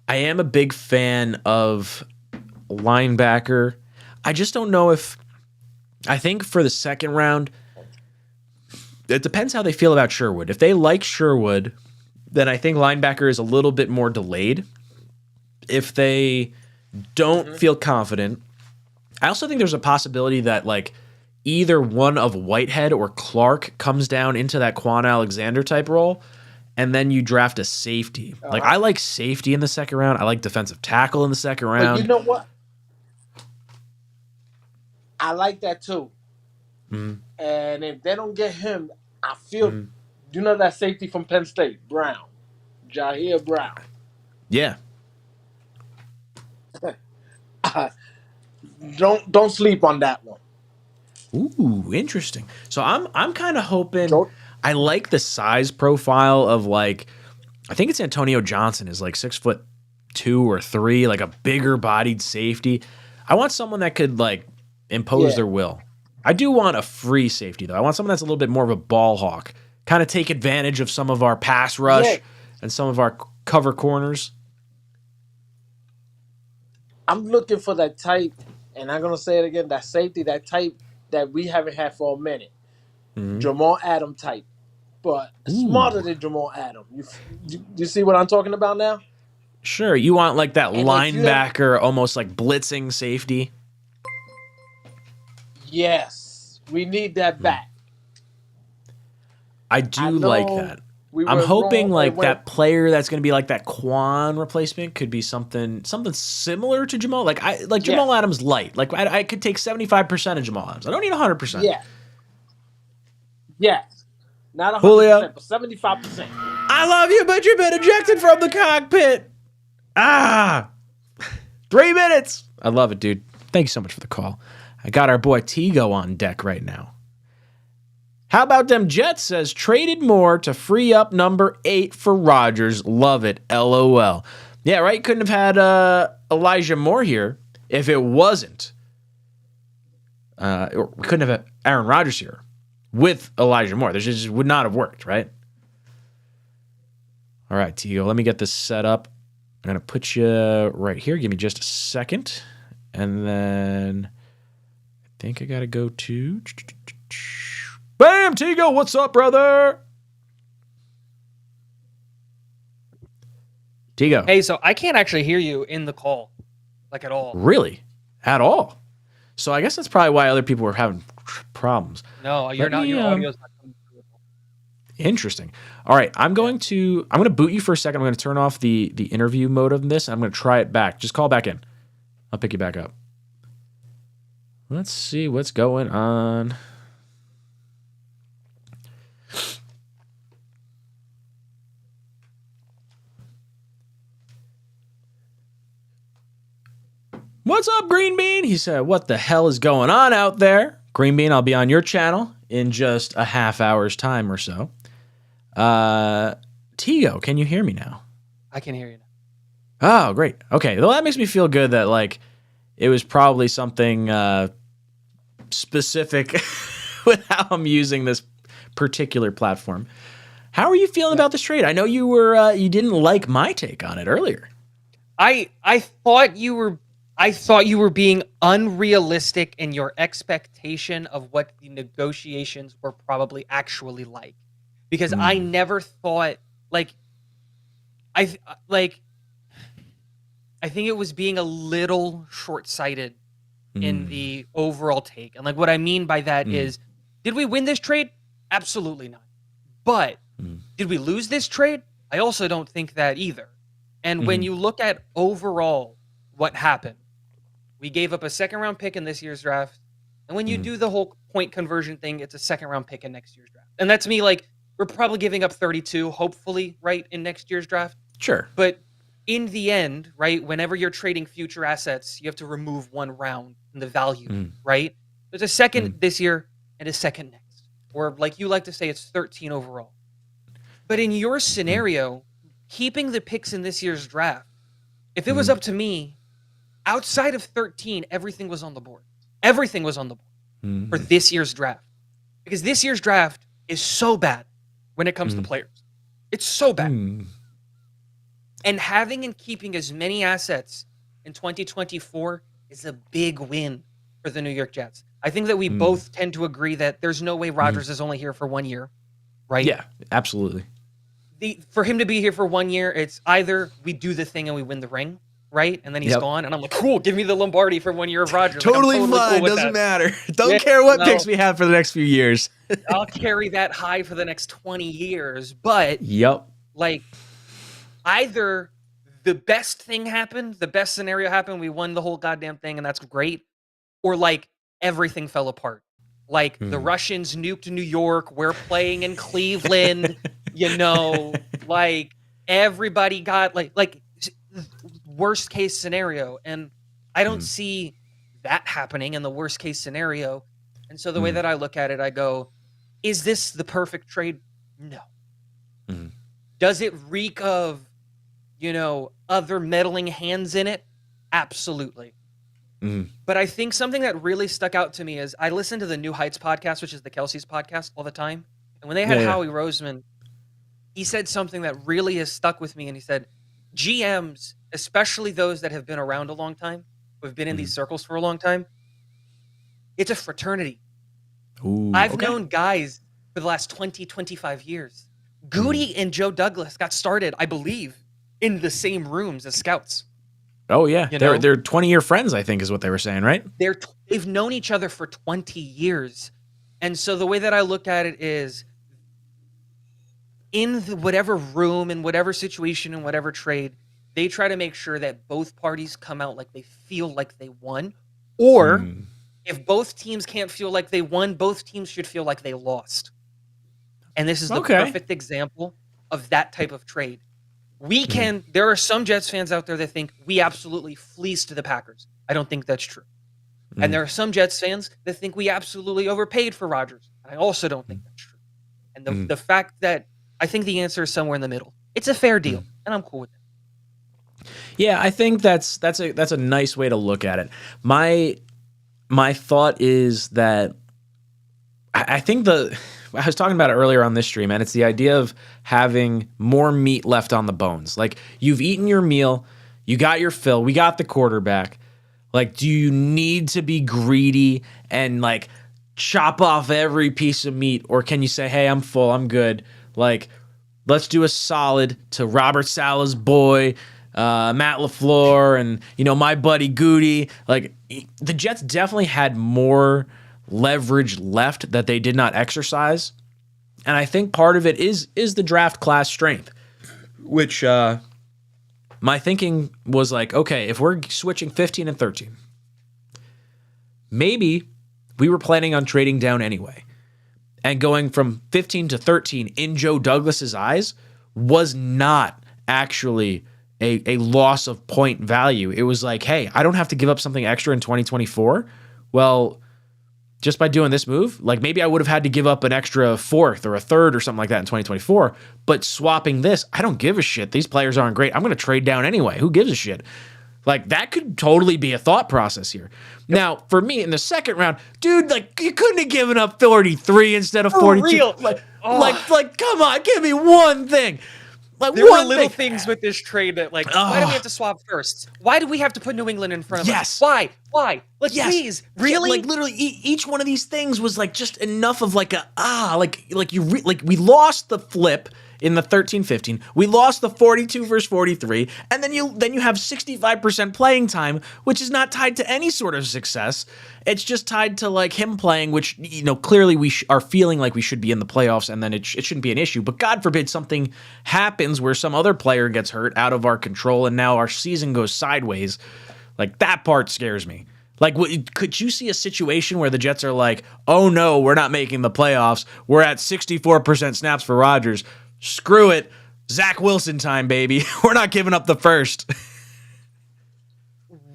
I am a big fan of linebacker. I just don't know if... I think for the second round, it depends how they feel about Sherwood. If they like Sherwood, then I think linebacker is a little bit more delayed. If they don't feel confident, I also think there's a possibility that like either one of Whitehead or Clark comes down into that Quan Alexander type role, and then you draft a safety. Like, I like safety in the second round. I like defensive tackle in the second But round. you know what? I like that too. Mm-hmm. And if they don't get him, I feel, you know that safety from Penn State, Brown, Jair Brown. Yeah. Don't sleep on that one. Ooh, interesting. So I'm kind of hoping. Don't- I like the size profile of, like, I think it's Antonio Johnson is like 6'2" or 3, like a bigger bodied safety. I want someone that could, like, impose their will. I do want a free safety though. I want someone that's a little bit more of a ball hawk, kind of take advantage of some of our pass rush and some of our cover corners. I'm looking for that type, and I'm gonna say it again. That safety, that type that we haven't had for a minute. Jamal Adam type, but smarter than Jamal Adam. You see what I'm talking about now? Sure, you want like that And linebacker, almost like blitzing safety. Yes, we need that back. I do like that. I'm hoping like that player that's going to be like that Quan replacement could be something similar to Jamal. Like Jamal Adams light. Like I could take 75% of Jamal Adams. I don't need 100%. Yeah, not 100%, Julio. but 75%. I love you, but you've been ejected from the cockpit. 3 minutes. I love it, dude. Thank you so much for the call. I got our boy Tigo on deck right now. How about them Jets? Says traded more to free up number 8 for Rodgers. Love it. LOL. Yeah, right. Couldn't have had Elijah Moore here if it wasn't. We couldn't have had Aaron Rodgers here with Elijah Moore. This just would not have worked, right? All right, Tigo. Let me get this set up. I'm gonna put you right here. Give me just a second, and then I think I gotta go to. Bam, Tigo, what's up, brother? Tigo. Hey, so I can't actually hear you in the call, like at all. Really? At all? So I guess that's probably why other people were having problems. No, you're not. Your audio's not coming through. Interesting. All right, I'm going to boot you for a second. I'm going to turn off the interview mode of this. I'm going to try it back. Just call back in. I'll pick you back up. Let's see what's going on. What's up, Green Bean? He said, what the hell is going on out there? Green Bean, I'll be on your channel in just a half hour's time or so. Tigo, can you hear me now? I can hear you now. Oh, great. Okay. Well, that makes me feel good that, like, it was probably something specific with how I'm using this particular platform. How are you feeling about this trade? I know you were you didn't like my take on it earlier. I thought you were being unrealistic in your expectation of what the negotiations were probably actually like, because I never thought I think it was being a little short-sighted in the overall take. And like what I mean by that is, did we win this trade? Absolutely not. But did we lose this trade? I also don't think that either. And when you look at overall what happened, we gave up a second-round pick in this year's draft. And when you do the whole point conversion thing, it's a second-round pick in next year's draft. And that's me, like, we're probably giving up 32, hopefully, right, in next year's draft. Sure. But in the end, right, whenever you're trading future assets, you have to remove one round in the value, right? There's a second this year and a second next. Or, like you like to say, it's 13 overall. But in your scenario, keeping the picks in this year's draft, if it was up to me, outside of 13, everything was on the board. Everything was on the board for this year's draft. Because this year's draft is so bad when it comes to players. It's so bad. And having and keeping as many assets in 2024 is a big win for the New York Jets. I think that we both tend to agree that there's no way Rodgers is only here for 1 year, right? Yeah, absolutely. For him to be here for 1 year, it's either we do the thing and we win the ring, right? And then he's Yep. gone, and I'm like, cool, give me the Lombardi for 1 year of Rodgers. Like, I'm Totally cool fine. with Doesn't that. matter. Don't Yeah, care what no. picks we have for the next few years. I'll carry that high for the next 20 years. But Yep. like, either the best thing happened, the best scenario happened, we won the whole goddamn thing, and that's great, or like everything fell apart. Like the Russians nuked New York, we're playing in Cleveland, like everybody got like worst case scenario. And I don't see that happening in the worst case scenario. And so the way that I look at it, I go, is this the perfect trade? No. Does it reek of, other meddling hands in it? Absolutely. But I think something that really stuck out to me is I listen to the New Heights podcast, which is the Kelsey's podcast, all the time. And when they had Howie Roseman, he said something that really has stuck with me. And he said, GMs, especially those that have been around a long time, who have been in these circles for a long time, it's a fraternity. I've known guys for the last 20, 25 years. Goody and Joe Douglas got started, I believe, in the same rooms as scouts. Oh yeah, they're 20-year friends, I think is what they were saying, right? They've known each other for 20 years. And so the way that I look at it is, in whatever room, in whatever situation, in whatever trade, they try to make sure that both parties come out like they feel like they won. Or if both teams can't feel like they won, both teams should feel like they lost. And this is the perfect example of that type of trade. There are some Jets fans out there that think we absolutely fleeced the Packers. I don't think that's true. And there are some Jets fans that think we absolutely overpaid for Rodgers. I also don't think that's true. And the fact that I think the answer is somewhere in the middle. It's a fair deal, and I'm cool with it. Yeah, I think that's a nice way to look at it. My thought is that I think I was talking about it earlier on this stream, and it's the idea of having more meat left on the bones. Like, you've eaten your meal, you got your fill, we got the quarterback. Like, do you need to be greedy and like chop off every piece of meat, or can you say, hey, I'm full, I'm good. Like, let's do a solid to Robert Saleh's boy, Matt LaFleur, and my buddy Goody. Like, the Jets definitely had more leverage left that they did not exercise, and I think part of it is the draft class strength, which my thinking was like, okay, if we're switching 15 and 13, maybe we were planning on trading down anyway, and going from 15 to 13 in Joe Douglas's eyes was not actually a loss of point value. It was like, hey, I don't have to give up something extra in 2024. Well, just by doing this move, like maybe I would have had to give up an extra fourth or a third or something like that in 2024. But swapping this, I don't give a shit. These players aren't great. I'm going to trade down anyway. Who gives a shit? Like, that could totally be a thought process here. Yep. Now, for me, in the second round, dude, like, you couldn't have given up 43 instead of 42. Real. Like, come on, give me one thing. Like, there were little things with this trade that, like, why do we have to swap first? Why do we have to put New England in front of us? Why? Like, please, really? Like, literally, each one of these things was like just enough of like we lost the flip in the 13-15. We lost the 42 versus 43, and then you have 65% playing time, which is not tied to any sort of success. It's just tied to like him playing, which clearly we are feeling like we should be in the playoffs, and then it shouldn't be an issue. But God forbid something happens where some other player gets hurt out of our control, and now our season goes sideways. Like, that part scares me. Like, could you see a situation where the Jets are like, oh no, we're not making the playoffs. We're at 64% snaps for Rodgers. Screw it. Zach Wilson time, baby. We're not giving up the first.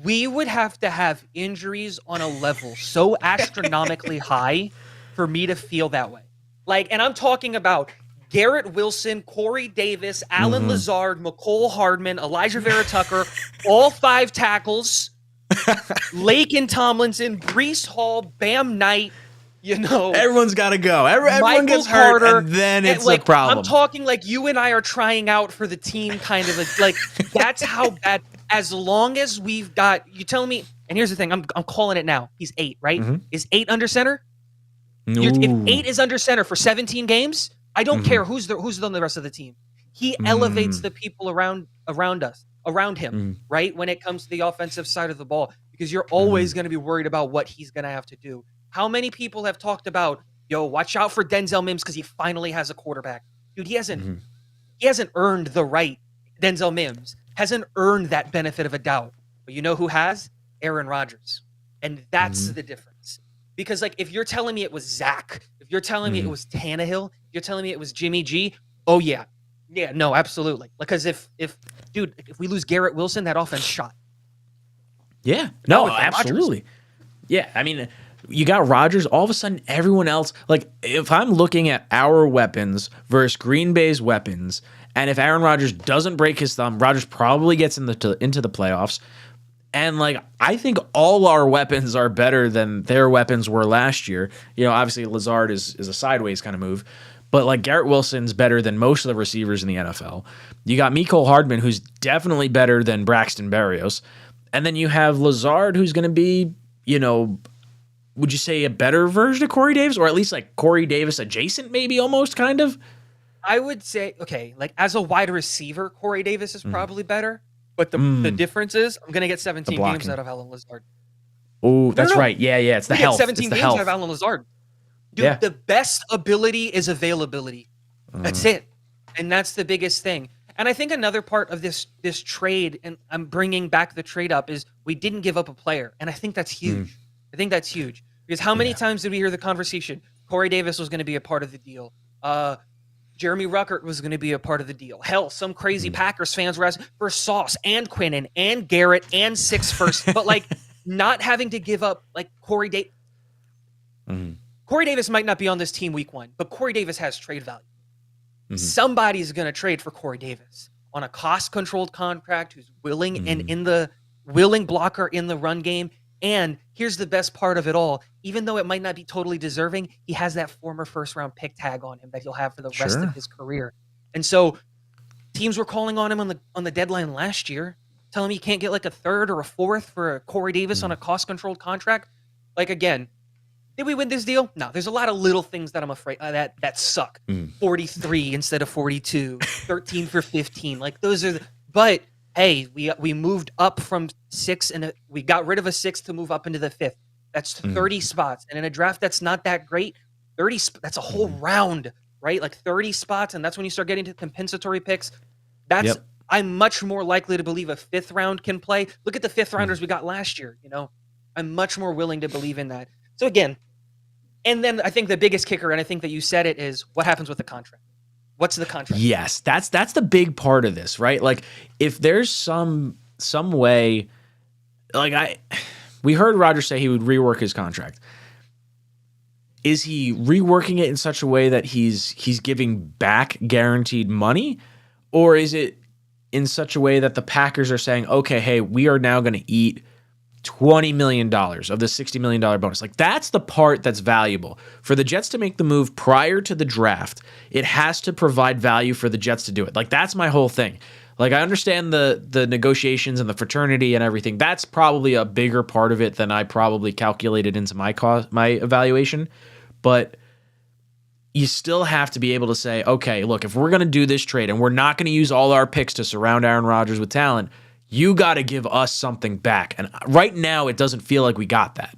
We would have to have injuries on a level so astronomically high for me to feel that way. Like, and I'm talking about Garrett Wilson, Corey Davis, Alan Lazard, McCole Hardman, Elijah Vera Tucker, all 5 tackles, Laken Tomlinson, Breece Hall, Bam Knight, everyone's got to go. Everyone Michael gets hurt, Carter, and then it's like, a problem. I'm talking like you and I are trying out for the team, kind of like that's how bad. As long as we've got, you tell me. And here's the thing, I'm calling it now. He's 8, right? Is 8 under center? If 8 is under center for 17 games, I don't care who's on the rest of the team. He elevates the people around us. around him, right? When it comes to the offensive side of the ball, because you're always going to be worried about what he's going to have to do. How many people have talked about, yo, watch out for Denzel Mims because he finally has a quarterback? Dude, he hasn't earned the right. Denzel Mims hasn't earned that benefit of a doubt. But you know who has? Aaron Rodgers. And that's the difference. Because, like, if you're telling me it was Zach, if you're telling me it was Tannehill, if you're telling me it was Jimmy G, oh, yeah. Yeah, no, absolutely. Because if we lose Garrett Wilson, that offense shot. Yeah. No, absolutely. Yeah, I mean, you got Rodgers. All of a sudden, everyone else, like, if I'm looking at our weapons versus Green Bay's weapons, and if Aaron Rodgers doesn't break his thumb, Rodgers probably gets into the playoffs. And, like, I think all our weapons are better than their weapons were last year. You know, obviously Lazard is a sideways kind of move. But, like, Garrett Wilson's better than most of the receivers in the NFL. You got Mecole Hardman, who's definitely better than Braxton Berrios. And then you have Lazard, who's going to be, you know, would you say a better version of Corey Davis? Or at least, like, Corey Davis adjacent, maybe, almost, kind of? I would say, okay, like, as a wide receiver, Corey Davis is probably better. But the difference is I'm going to get 17 games out of Allen Lazard. Oh, that's right. Yeah, it's the health. 17 games out of Allen Lazard. Dude, the best ability is availability. That's it. And that's the biggest thing. And I think another part of this trade, and I'm bringing back the trade up, is we didn't give up a player. And I think that's huge. I think that's huge. Because how many times did we hear the conversation? Corey Davis was going to be a part of the deal. Jeremy Ruckert was going to be a part of the deal. Hell, some crazy Packers fans were asking for Sauce and Quinnen and Garrett and 6 first. But, like, not having to give up, like, Corey Davis. Corey Davis might not be on this team week 1, but Corey Davis has trade value. Somebody's going to trade for Corey Davis on a cost-controlled contract who's willing and in the willing blocker in the run game. And here's the best part of it all. Even though it might not be totally deserving, he has that former first-round pick tag on him that he'll have for the rest of his career. And so teams were calling on him on the deadline last year, telling him he can't get like a 3rd or a 4th for a Corey Davis on a cost-controlled contract. Like, again, did we win this deal? No. There's a lot of little things that I'm afraid that suck. 43 instead of 42, 13 for 15. Like, those are but hey, we moved up from 6 and we got rid of a 6 to move up into the 5th. That's 30 spots. And in a draft that's not that great, that's a whole round, right? Like 30 spots, and that's when you start getting to compensatory picks. I'm much more likely to believe a 5th round can play. Look at the 5th rounders we got last year, you know. I'm much more willing to believe in that. So again, and then I think the biggest kicker, and I think that you said it, is what happens with the contract. What's the contract? Yes, that's the big part of this, right? Like, if there's some way, like we heard Rodgers say he would rework his contract. Is he reworking it in such a way that he's giving back guaranteed money, or is it in such a way that the Packers are saying, okay, hey, we are now going to eat $20 million of the $60 million bonus? Like, that's the part that's valuable. For the Jets to make the move prior to the draft, it has to provide value for the Jets to do it. Like, that's my whole thing. Like, I understand the negotiations and the fraternity and everything. That's probably a bigger part of it than I probably calculated into my evaluation. But you still have to be able to say, okay, look, if we're going to do this trade and we're not going to use all our picks to surround Aaron Rodgers with talent, you got to give us something back. And right now, it doesn't feel like we got that.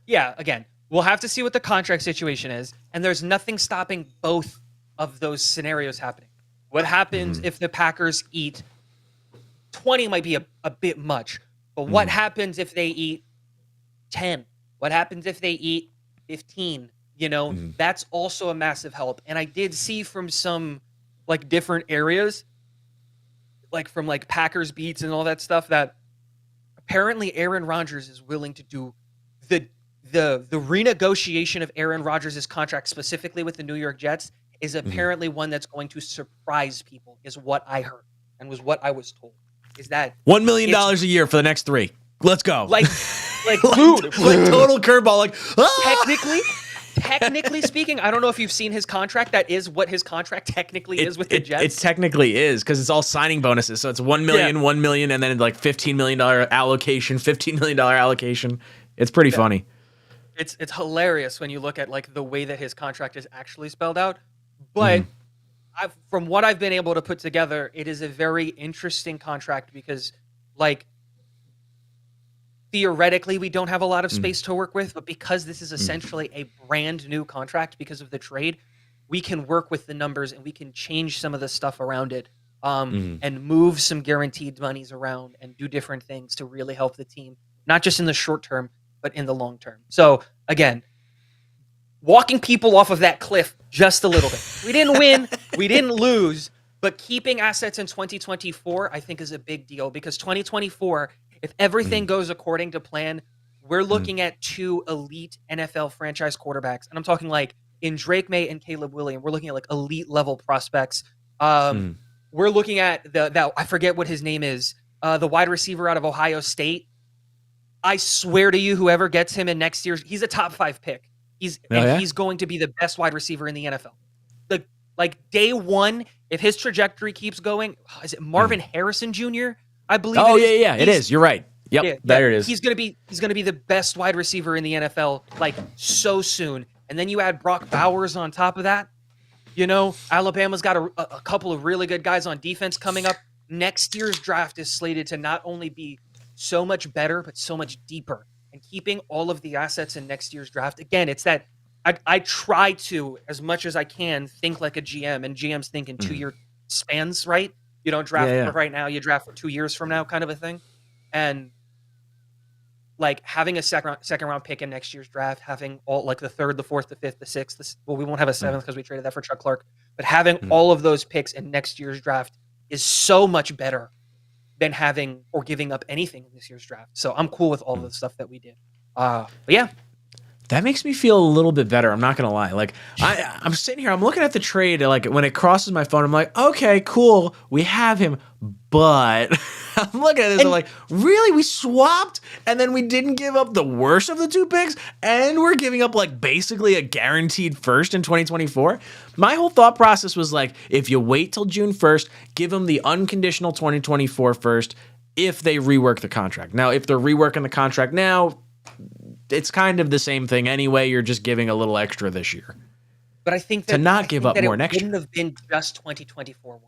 Yeah, again, we'll have to see what the contract situation is. And there's nothing stopping both of those scenarios happening. What happens if the Packers eat 20 might be a bit much. But what happens if they eat 10? What happens if they eat 15? You know, that's also a massive help. And I did see from some like different areas, like from like Packers beats and all that stuff, that apparently Aaron Rodgers is willing to do the renegotiation of Aaron Rodgers' contract specifically with the New York Jets is apparently one that's going to surprise people, is what I heard and was what I was told. Is that $1 million a year for the next 3? Let's go. Like dude, like total curveball. Like technically speaking, I don't know if you've seen his contract. That is what his contract technically is with the Jets. It technically is, because it's all signing bonuses. So it's $1 million, $1 million, and then like $15 million allocation, $15 million allocation. It's pretty funny. It's hilarious when you look at like the way that his contract is actually spelled out. But from what I've been able to put together, it is a very interesting contract because, like, theoretically, we don't have a lot of space to work with, but because this is essentially a brand new contract because of the trade, we can work with the numbers and we can change some of the stuff around it, and move some guaranteed monies around and do different things to really help the team, not just in the short term, but in the long term. So again, walking people off of that cliff just a little bit. We didn't win, we didn't lose, but keeping assets in 2024, I think, is a big deal because 2024, if everything goes according to plan, we're looking at 2 elite NFL franchise quarterbacks. And I'm talking like in Drake May and Caleb Williams, we're looking at like elite level prospects. We're looking at that I forget what his name is, the wide receiver out of Ohio State. I swear to you, whoever gets him in next year's, he's a top 5 pick. He's going to be the best wide receiver in the NFL. Like day one, if his trajectory keeps going, is it Marvin Harrison Jr.? I believe. Oh yeah, it is. You're right. Yep, there it is. He's gonna be the best wide receiver in the NFL like so soon. And then you add Brock Bowers on top of that. You know, Alabama's got a couple of really good guys on defense coming up. Next year's draft is slated to not only be so much better, but so much deeper. And keeping all of the assets in next year's draft, again, it's that I try to, as much as I can, think like a GM, and GMs think in 2-year spans, right? You don't draft for right now, you draft for 2 years from now, kind of a thing. And like having a second round pick in next year's draft, having all like the 3rd, the 4th, the 5th, the 6th. Well, we won't have a 7th because we traded that for Chuck Clark. But having all of those picks in next year's draft is so much better than having or giving up anything in this year's draft. So I'm cool with all of the stuff that we did. But yeah. That makes me feel a little bit better. I'm not going to lie. Like I'm sitting here, I'm looking at the trade. Like when it crosses my phone, I'm like, okay, cool. We have him. But I'm looking at this. I'm like, really? We swapped and then we didn't give up the worst of the 2 picks and we're giving up like basically a guaranteed first in 2024. My whole thought process was like, if you wait till June 1st, give them the unconditional 2024 first if they rework the contract. Now, if they're reworking the contract now, it's kind of the same thing anyway. You're just giving a little extra this year. But I think that to not give up more next year. It wouldn't have been just 2024 ones.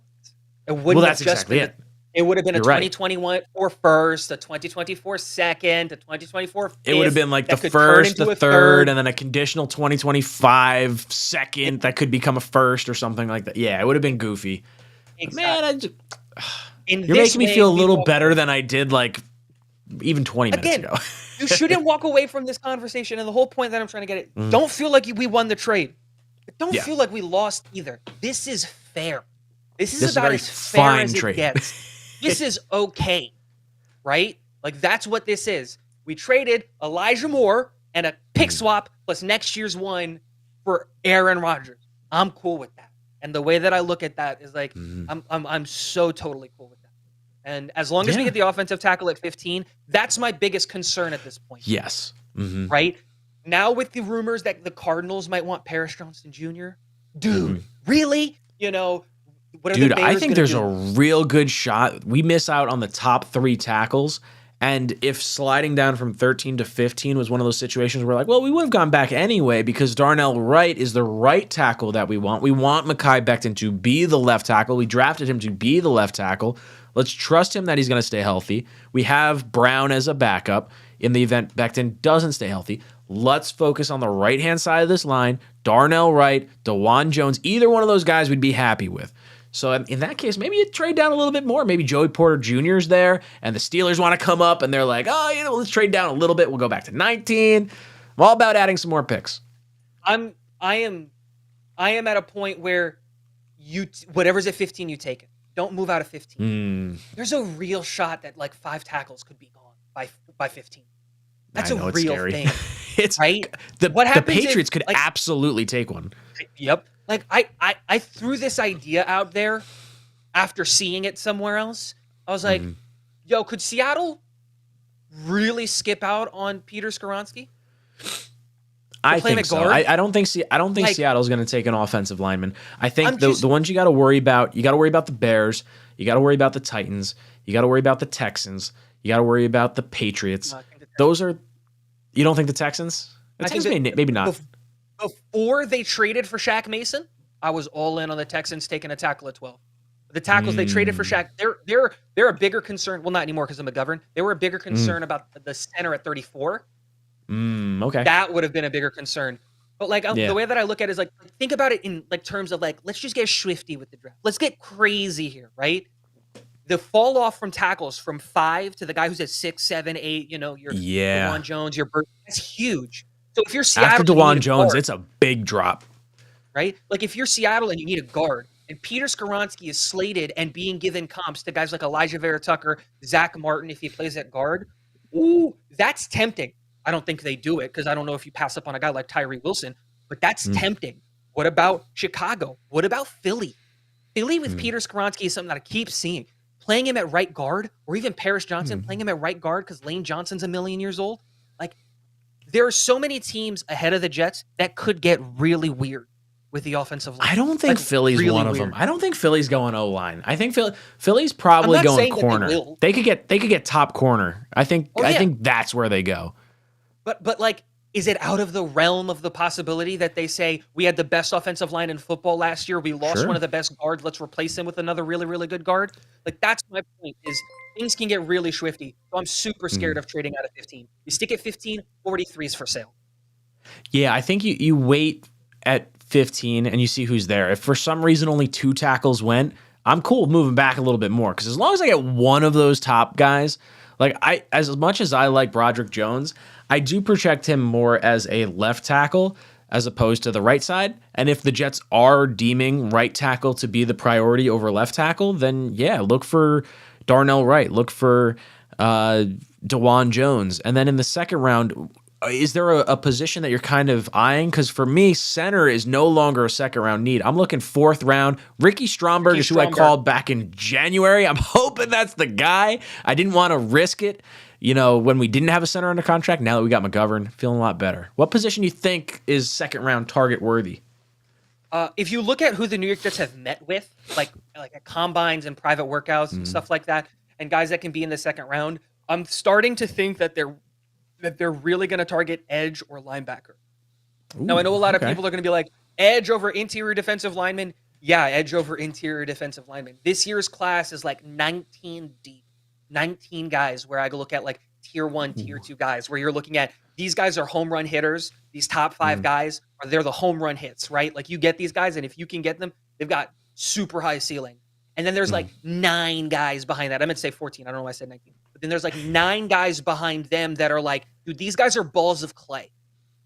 It wouldn't have just been it. It would have been a 2021 or first, a 2024 second, a 2024 fifth. It would have been like the first, the third, and then a conditional 2025 second that could become a first or something like that. Yeah, it would have been goofy. Exactly. Man, you're making me feel a little better than I did like even 20 minutes ago. You shouldn't walk away from this conversation. And the whole point that I'm trying to get at, don't feel like we won the trade. But don't feel like we lost either. This is fair. This is about as fair as it gets. This is okay, right? Like, that's what this is. We traded Elijah Moore and a pick swap plus next year's one for Aaron Rodgers. I'm cool with that. And the way that I look at that is like, I'm so totally cool with that. And as long as we get the offensive tackle at 15, that's my biggest concern at this point. Yes. Right? Now with the rumors that the Cardinals might want Paris Johnson Jr., dude, really? You know, what are the Bears I think there's do? a real good shot. We miss out on the top 3 tackles. And if sliding down from 13 to 15 was one of those situations where like, well, we would have gone back anyway because Darnell Wright is the right tackle that we want. We want Mekhi Becton to be the left tackle. We drafted him to be the left tackle. Let's trust him that he's going to stay healthy. We have Brown as a backup in the event Becton doesn't stay healthy. Let's focus on the right-hand side of this line. Darnell Wright, DeJuan Jones, either one of those guys we'd be happy with. So in that case, maybe you trade down a little bit more. Maybe Joey Porter Jr. is there, and the Steelers want to come up, and they're like, oh, you know, let's trade down a little bit. We'll go back to 19. I'm all about adding some more picks. I am at a point where whatever's at 15, you take it. Don't move out of 15. There's a real shot that like 5 tackles could be gone by 15. That's a real thing. It's right. The Patriots could absolutely take one. Yep. Like I threw this idea out there after seeing it somewhere else. I was like, yo, could Seattle really skip out on Peter Skoronski? I think so. I don't think Seattle's going to take an offensive lineman. I think the ones you got to worry about, you got to worry about the Bears, you got to worry about the Titans, you got to worry about the Texans, you got to worry about the Patriots. Those are, you don't think the Texans? The Texans maybe not. Before they traded for Shaq Mason, I was all in on the Texans taking a tackle at 12. The tackles they traded for Shaq, they're a bigger concern. Well, not anymore because of McGovern. They were a bigger concern about the center at 34. Okay. That would have been a bigger concern. But like Yeah. the way that I look at it is like, think about it in like terms of like, let's just get swifty with the draft. Let's get crazy here, right? The fall off from tackles from 5 to the guy who's at 6, 7, 8, your DeJuan Jones, your Burt, that's huge. So if you're Seattle, After DeJuan Jones, guard, it's a big drop. right? Like if you're Seattle and you need a guard, and Peter Skoronski is slated and being given comps to guys like Elijah Vera Tucker, Zach Martin, if he plays at guard, ooh, that's tempting. I don't think they do it because I don't know if you pass up on a guy like Tyree Wilson, but that's tempting. What about Chicago? What about Philly? Philly with Peter Skoronski is something that I keep seeing. Playing him at right guard, or even Paris Johnson playing him at right guard because Lane Johnson's a million years old. Like, there are so many teams ahead of the Jets that could get really weird with the offensive line. I don't think Philly's really one of weird. them. I don't think Philly's going O-line. I think Philly's probably I'm not going saying that they corner. will. They could get top corner. I think Oh, yeah. think that's where they go. But like, is it out of the realm of the possibility that they say we had the best offensive line in football last year? We lost Sure. one of the best guards. Let's replace him with another really, really good guard. Like, that's my point is things can get really swifty. So I'm super scared of trading out of 15. You stick at 15, 43 is for sale. Yeah, I think you wait at 15 and you see who's there. If for some reason only 2 tackles went, I'm cool moving back a little bit more because as long as I get one of those top guys, like as much as I like Broderick Jones, I do project him more as a left tackle as opposed to the right side. And if the Jets are deeming right tackle to be the priority over left tackle, then yeah, look for Darnell Wright, look for DeJuan Jones. And then in the second round, is there a position that you're kind of eyeing? Because for me, center is no longer a second round need. I'm looking 4th round. Ricky Stromberg is who I called back in January. I'm hoping that's the guy. I didn't want to risk it, when we didn't have a center under contract. Now that we got McGovern, feeling a lot better. What position do you think is second round target worthy? If you look at who the New York Jets have met with, like at combines and private workouts and stuff like that, and guys that can be in the second round, I'm starting to think that they're really going to target edge or linebacker. Now, I know a lot of people are going to be like, edge over interior defensive lineman. Yeah, edge over interior defensive lineman. This year's class is like 19 deep, 19 guys where I look at like tier 1, tier 2 guys, where you're looking at these guys are home run hitters. These top 5 guys they're the home run hits, right? Like you get these guys, and if you can get them, they've got super high ceiling. And then there's like 9 guys behind that. I meant to say 14. I don't know why I said 19. But then there's like 9 guys behind them that are like, dude, these guys are balls of clay.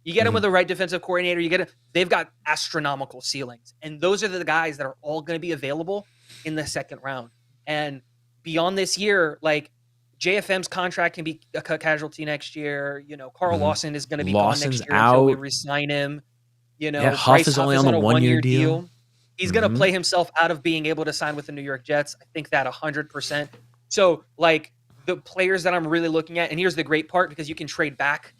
You get them with the right defensive coordinator, they've got astronomical ceilings. And those are the guys that are all going to be available in the second round. And beyond this year, like JFM's contract can be a casualty next year. Carl Lawson is going to be Lawson's gone next year out. until we re-sign him. Huff Bryce is only Huff on the a 1-year deal. He's going to play himself out of being able to sign with the New York Jets. I think that 100%. So, like, the players that I'm really looking at, and here's the great part, because you can trade back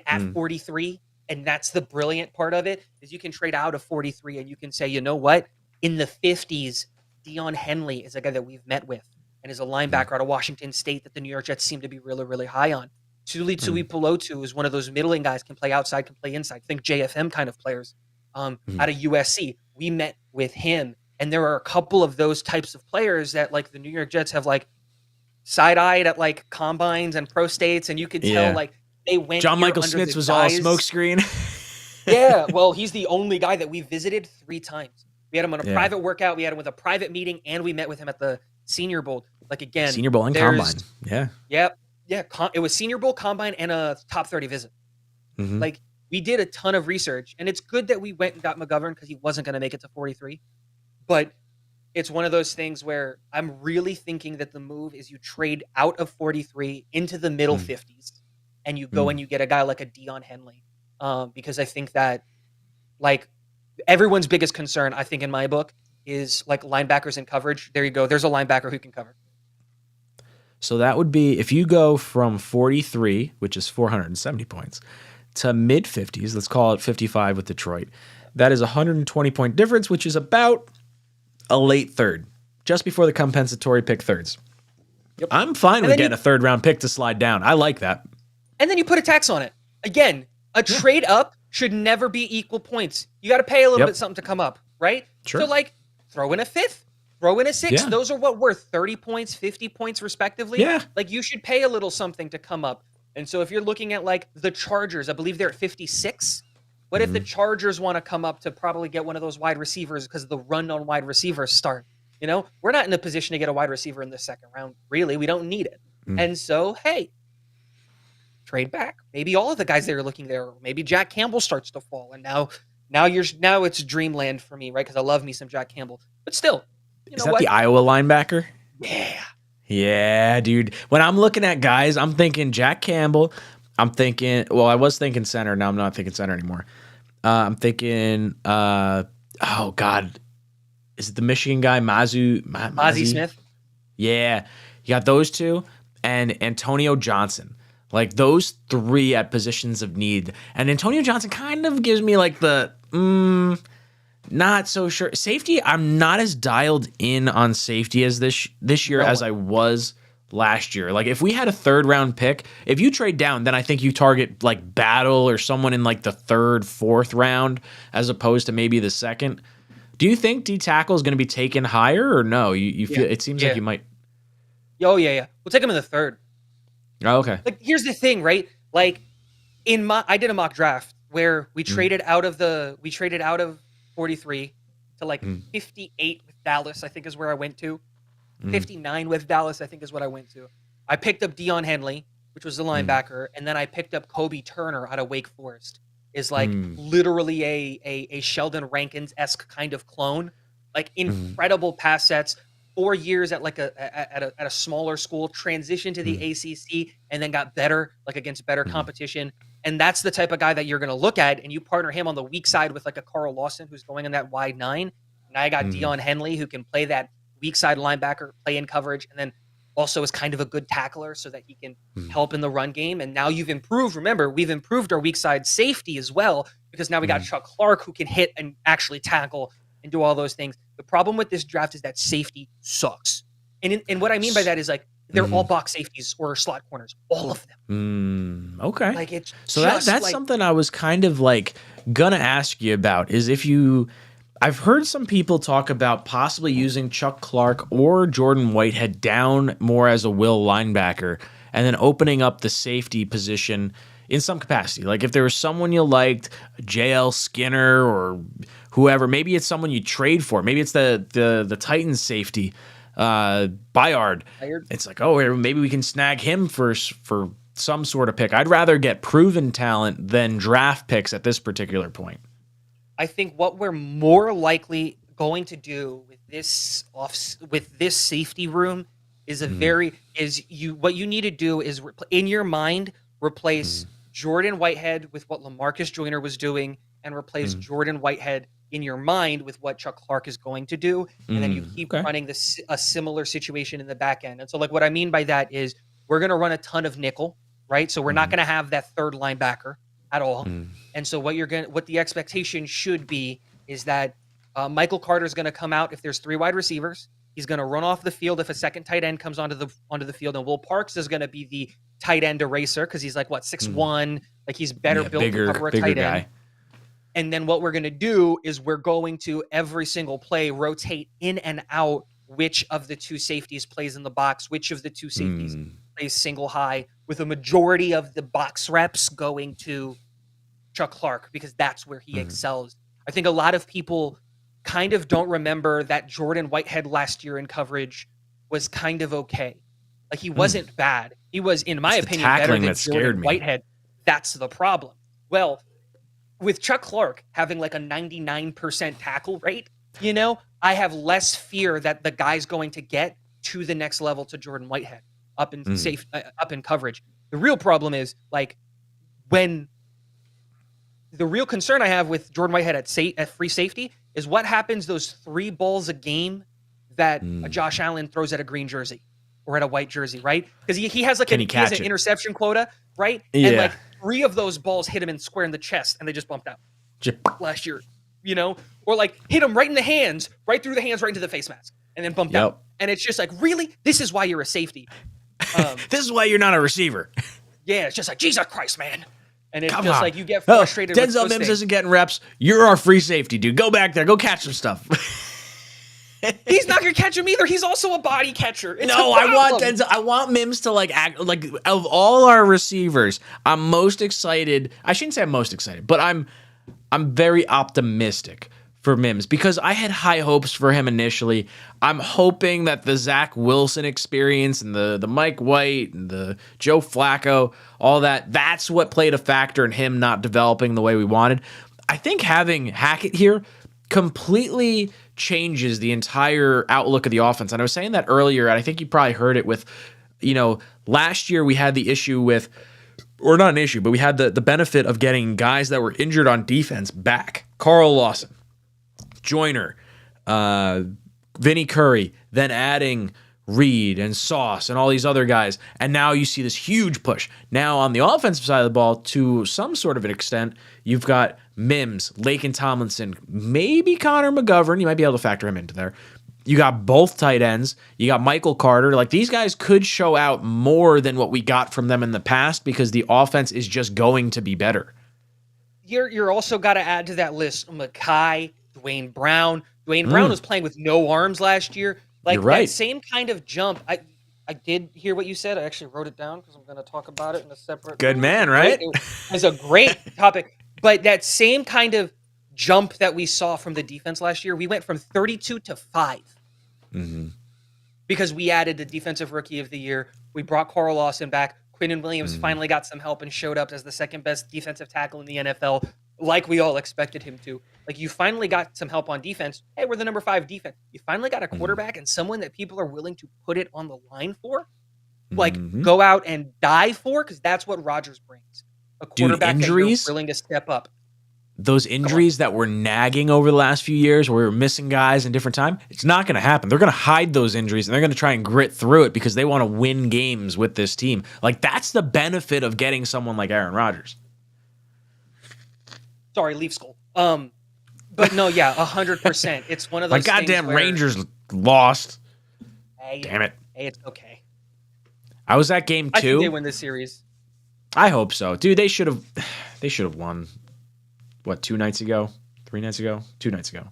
at 43, and that's the brilliant part of it, is you can trade out of 43, and you can say, you know what? In the 50s, Dion Henley is a guy that we've met with, and is a linebacker out of Washington State that the New York Jets seem to be really, really high on. Tuli Tuipulotu is one of those middling guys, can play outside, can play inside. Think JFM kind of players out of USC. We met with him, and there are a couple of those types of players that like the New York Jets have like side-eyed at like combines and pro states, and you could tell like they went. John Michael under Schmitz the was all guise. smokescreen. Yeah, well, he's the only guy that we visited 3 times. We had him on a private workout, we had him with a private meeting, and we met with him at the Senior Bowl. Like again, Senior Bowl and Combine. Yeah. Yep. Yeah. It was Senior Bowl, Combine, and a top 30 visit. Like we did a ton of research, and it's good that we went and got McGovern because he wasn't going to make it to 43. But it's one of those things where I'm really thinking that the move is you trade out of 43 into the middle 50s, and you go and you get a guy like a Dion Henley. Because I think that like everyone's biggest concern, I think in my book, is like linebackers in coverage. There you go. There's a linebacker who can cover. So that would be if you go from 43, which is 470 points, to mid 50s, let's call it 55 with Detroit. That is a 120-point difference, which is about a late third, just before the compensatory pick thirds. Yep. I'm fine with getting a third-round pick to slide down. I like that. And then you put a tax on it. Again, a trade up should never be equal points. You got to pay a little bit something to come up. right? Sure. So like throw in a fifth, throw in a sixth. Yeah. Those are what worth 30 points, 50 points respectively. Yeah. Like you should pay a little something to come up. And so if you're looking at like the Chargers, I believe they're at 56. What if the Chargers want to come up to probably get one of those wide receivers because the run on wide receivers start? You know, we're not in a position to get a wide receiver in the second round. Really, we don't need it. And so, hey, trade back. Maybe all of the guys that are looking there. Maybe Jack Campbell starts to fall, and now it's dreamland for me, right? Because I love me some Jack Campbell. But still, Is that the Iowa linebacker? Yeah. Yeah, dude. When I'm looking at guys, I'm thinking Jack Campbell. I'm thinking, well, I was thinking center. Now I'm not thinking center anymore. I'm thinking, oh God, is it the Michigan guy, Ozzie Smith? Yeah, you got those two and Antonio Johnson. Like those three at positions of need. And Antonio Johnson kind of gives me like the not so sure. Safety, I'm not as dialed in on safety as this year as I was last year. Like if we had a third round pick, if you trade down, then I think you target like Battle or someone in like the third, fourth round as opposed to maybe the second. Do you think D tackle is going to be taken higher or no? You feel it seems like you might. Oh yeah. We'll take him in the third. Oh, okay. Like here's the thing, right? Like I did a mock draft where we traded out of 43 to like 58 with Dallas, I think is where I went to. 59 with Dallas, I think is what I went to. I picked up Deion Henley, which was the linebacker, and then I picked up Kobe Turner out of Wake Forest. Is like literally a Sheldon Rankins-esque kind of clone. Like incredible pass sets. 4 years at like at a smaller school, transitioned to the ACC, and then got better, like against better competition. And that's the type of guy that you're going to look at, and you partner him on the weak side with like a Carl Lawson who's going in that wide 9. And I got Deion Henley who can play that weak side linebacker, play in coverage, and then also is kind of a good tackler so that he can help in the run game. And now you've improved. Remember, we've improved our weak side safety as well because now we got Chuck Clark who can hit and actually tackle and do all those things. The problem with this draft is that safety sucks. And what I mean by that is like they're all box safeties or slot corners, all of them. Okay. Like it's so that's like, something I was kind of like gonna ask you about is if you I've heard some people talk about possibly using Chuck Clark or Jordan Whitehead down more as a will linebacker and then opening up the safety position in some capacity. Like if there was someone you liked, JL Skinner or whoever, maybe it's someone you trade for. Maybe it's the Titans safety, Bayard. It's like, oh, maybe we can snag him for some sort of pick. I'd rather get proven talent than draft picks at this particular point. I think what we're more likely going to do with this safety room is what you need to do is in your mind replace Jordan Whitehead with what LaMarcus Joyner was doing and replace Jordan Whitehead in your mind with what Chuck Clark is going to do, and then you keep running a similar situation in the back end. And so like what I mean by that is we're going to run a ton of nickel, right? So we're not going to have that third linebacker at all. And so what the expectation should be is that Michael Carter is going to come out if there's 3 wide receivers. He's going to run off the field if a second tight end comes onto the field, and Will Parks is going to be the tight end eraser because he's like 6'1", like he's better built to cover a tight end. And then what we're going to do is we're going to every single play rotate in and out which of the 2 safeties plays in the box, which of the 2 safeties plays single high, with a majority of the box reps going to Chuck Clark because that's where he excels. I think a lot of people kind of don't remember that Jordan Whitehead last year in coverage was kind of okay. Like he wasn't bad. He was, in my opinion, better than Jordan Whitehead. That's the problem. Well, with Chuck Clark having like a 99% tackle rate, I have less fear that the guy's going to get to the next level to Jordan Whitehead up in coverage. The real problem is like when the real concern I have with Jordan Whitehead at free safety is what happens those 3 balls a game that Josh Allen throws at a green jersey or at a white jersey, right? Because he has like an interception quota, right? Yeah. And like 3 of those balls hit him in square in the chest and they just bumped out last year, or like hit him right in the hands, right through the hands, right into the face mask and then bumped out. And it's just like, really? This is why you're a safety. This is why you're not a receiver. Yeah, it's just like, Jesus Christ, man. And it's Come just on. like you get Oh, frustrated with Denzel those Mims things. isn't getting reps. You're our free safety, dude. Go back there. Go catch some stuff. He's not gonna catch him either. He's also a body catcher. It's No, a I want problem. Denzel. I want Mims to like act like of all our receivers. I'm most excited. I shouldn't say I'm most excited, but I'm very optimistic for Mims because I had high hopes for him initially. I'm hoping that the Zach Wilson experience and the Mike White and the Joe Flacco, all that's what played a factor in him not developing the way we wanted. I think having Hackett here completely changes the entire outlook of the offense. And I was saying that earlier, and I think you probably heard it with, last year we had the issue with, or not an issue, but we had the benefit of getting guys that were injured on defense back. Carl Lawson, Joyner, Vinny Curry, then adding Reed and Sauce and all these other guys. And now you see this huge push. Now on the offensive side of the ball, to some sort of an extent, you've got Mims, Laken Tomlinson, maybe Connor McGovern. You might be able to factor him into there. You got both tight ends. You got Michael Carter. Like, these guys could show out more than what we got from them in the past because the offense is just going to be better. You're also got to add to that list Mekhi, Dwayne Brown. Dwayne Brown was playing with no arms last year. Like, You're right. that same kind of jump. I did hear what you said. I actually wrote it down because I'm going to talk about it in a separate. Good man, right? It's a great topic. But that same kind of jump that we saw from the defense last year, we went from 32 to 5. Mm-hmm. Because we added the defensive rookie of the year. We brought Carl Lawson back. Quinnen Williams finally got some help and showed up as the second best defensive tackle in the NFL, like we all expected him to. Like, you finally got some help on defense. Hey, we're the number 5 defense. You finally got a quarterback and someone that people are willing to put it on the line for. Like, go out and die for, because that's what Rodgers brings. A quarterback that you're willing to step up. Those injuries that were nagging over the last few years where we were missing guys in different time, it's not going to happen. They're going to hide those injuries and they're going to try and grit through it because they want to win games with this team. Like, that's the benefit of getting someone like Aaron Rodgers. Sorry, Leaf Skull. But no, yeah, 100%. It's one of those My goddamn Rangers lost. Hey, damn it. Hey, it's okay. I was at game 2. I think they win this series. I hope so. Dude, they should have won. What, 2 nights ago? 3 nights ago? 2 nights ago.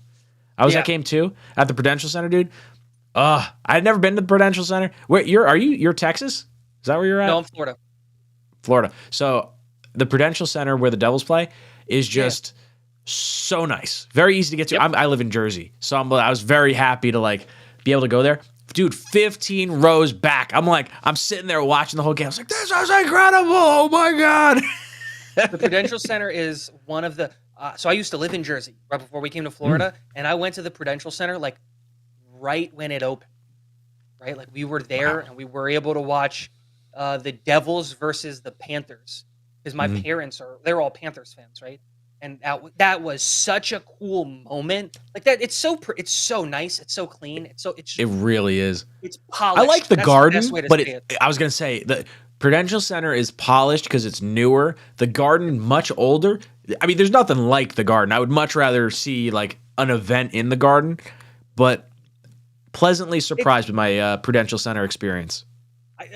I was at game 2 at the Prudential Center, dude. I had never been to the Prudential Center. Wait, you're Texas? Is that where you're at? No, I'm Florida. Florida. So the Prudential Center where the Devils play is just so nice. Very easy to get to. Yep. I live in Jersey. So I was very happy to like be able to go there. Dude, 15 rows back. I'm sitting there watching the whole game. I was like, this is incredible. Oh my God. The Prudential Center is one of the so I used to live in Jersey right before we came to Florida, and I went to the Prudential Center like right when it opened. Right? Like, we were there and we were able to watch the Devils versus the Panthers, because my parents they're all Panthers fans, right? And that was such a cool moment. Like, that, it's so nice, it's so clean, It really is. it's polished. I like the That's Garden, best way to but say it. I was going to say the Prudential Center is polished because it's newer. The Garden, much older. I mean, there's nothing like the Garden. I would much rather see like an event in the Garden, but pleasantly surprised with my Prudential Center experience.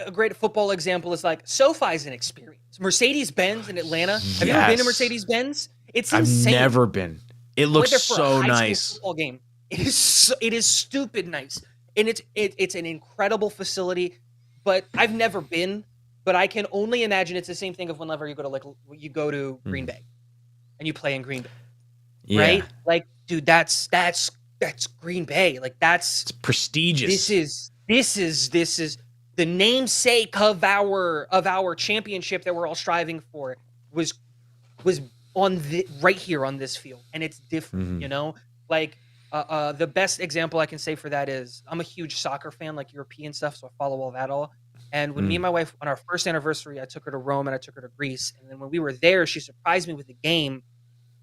A great football example is like SoFi's an experience. Mercedes-Benz in Atlanta. Have you ever been to Mercedes-Benz? It's insane. I've never been. It I went looks there for a so high nice. school football game. It is stupid nice, and it's an incredible facility. But I've never been. But I can only imagine it's the same thing of whenever you go to Green Bay, and you play in Green Bay, right? Like, dude, that's Green Bay. Like, it's prestigious. This is the namesake of our championship that we're all striving for. Was on right here on this field, and it's different, you know. Like, the best example I can say for that is I'm a huge soccer fan, like European stuff, so I follow all. And when me and my wife, on our first anniversary, I took her to Rome and I took her to Greece. And then when we were there, she surprised me with a game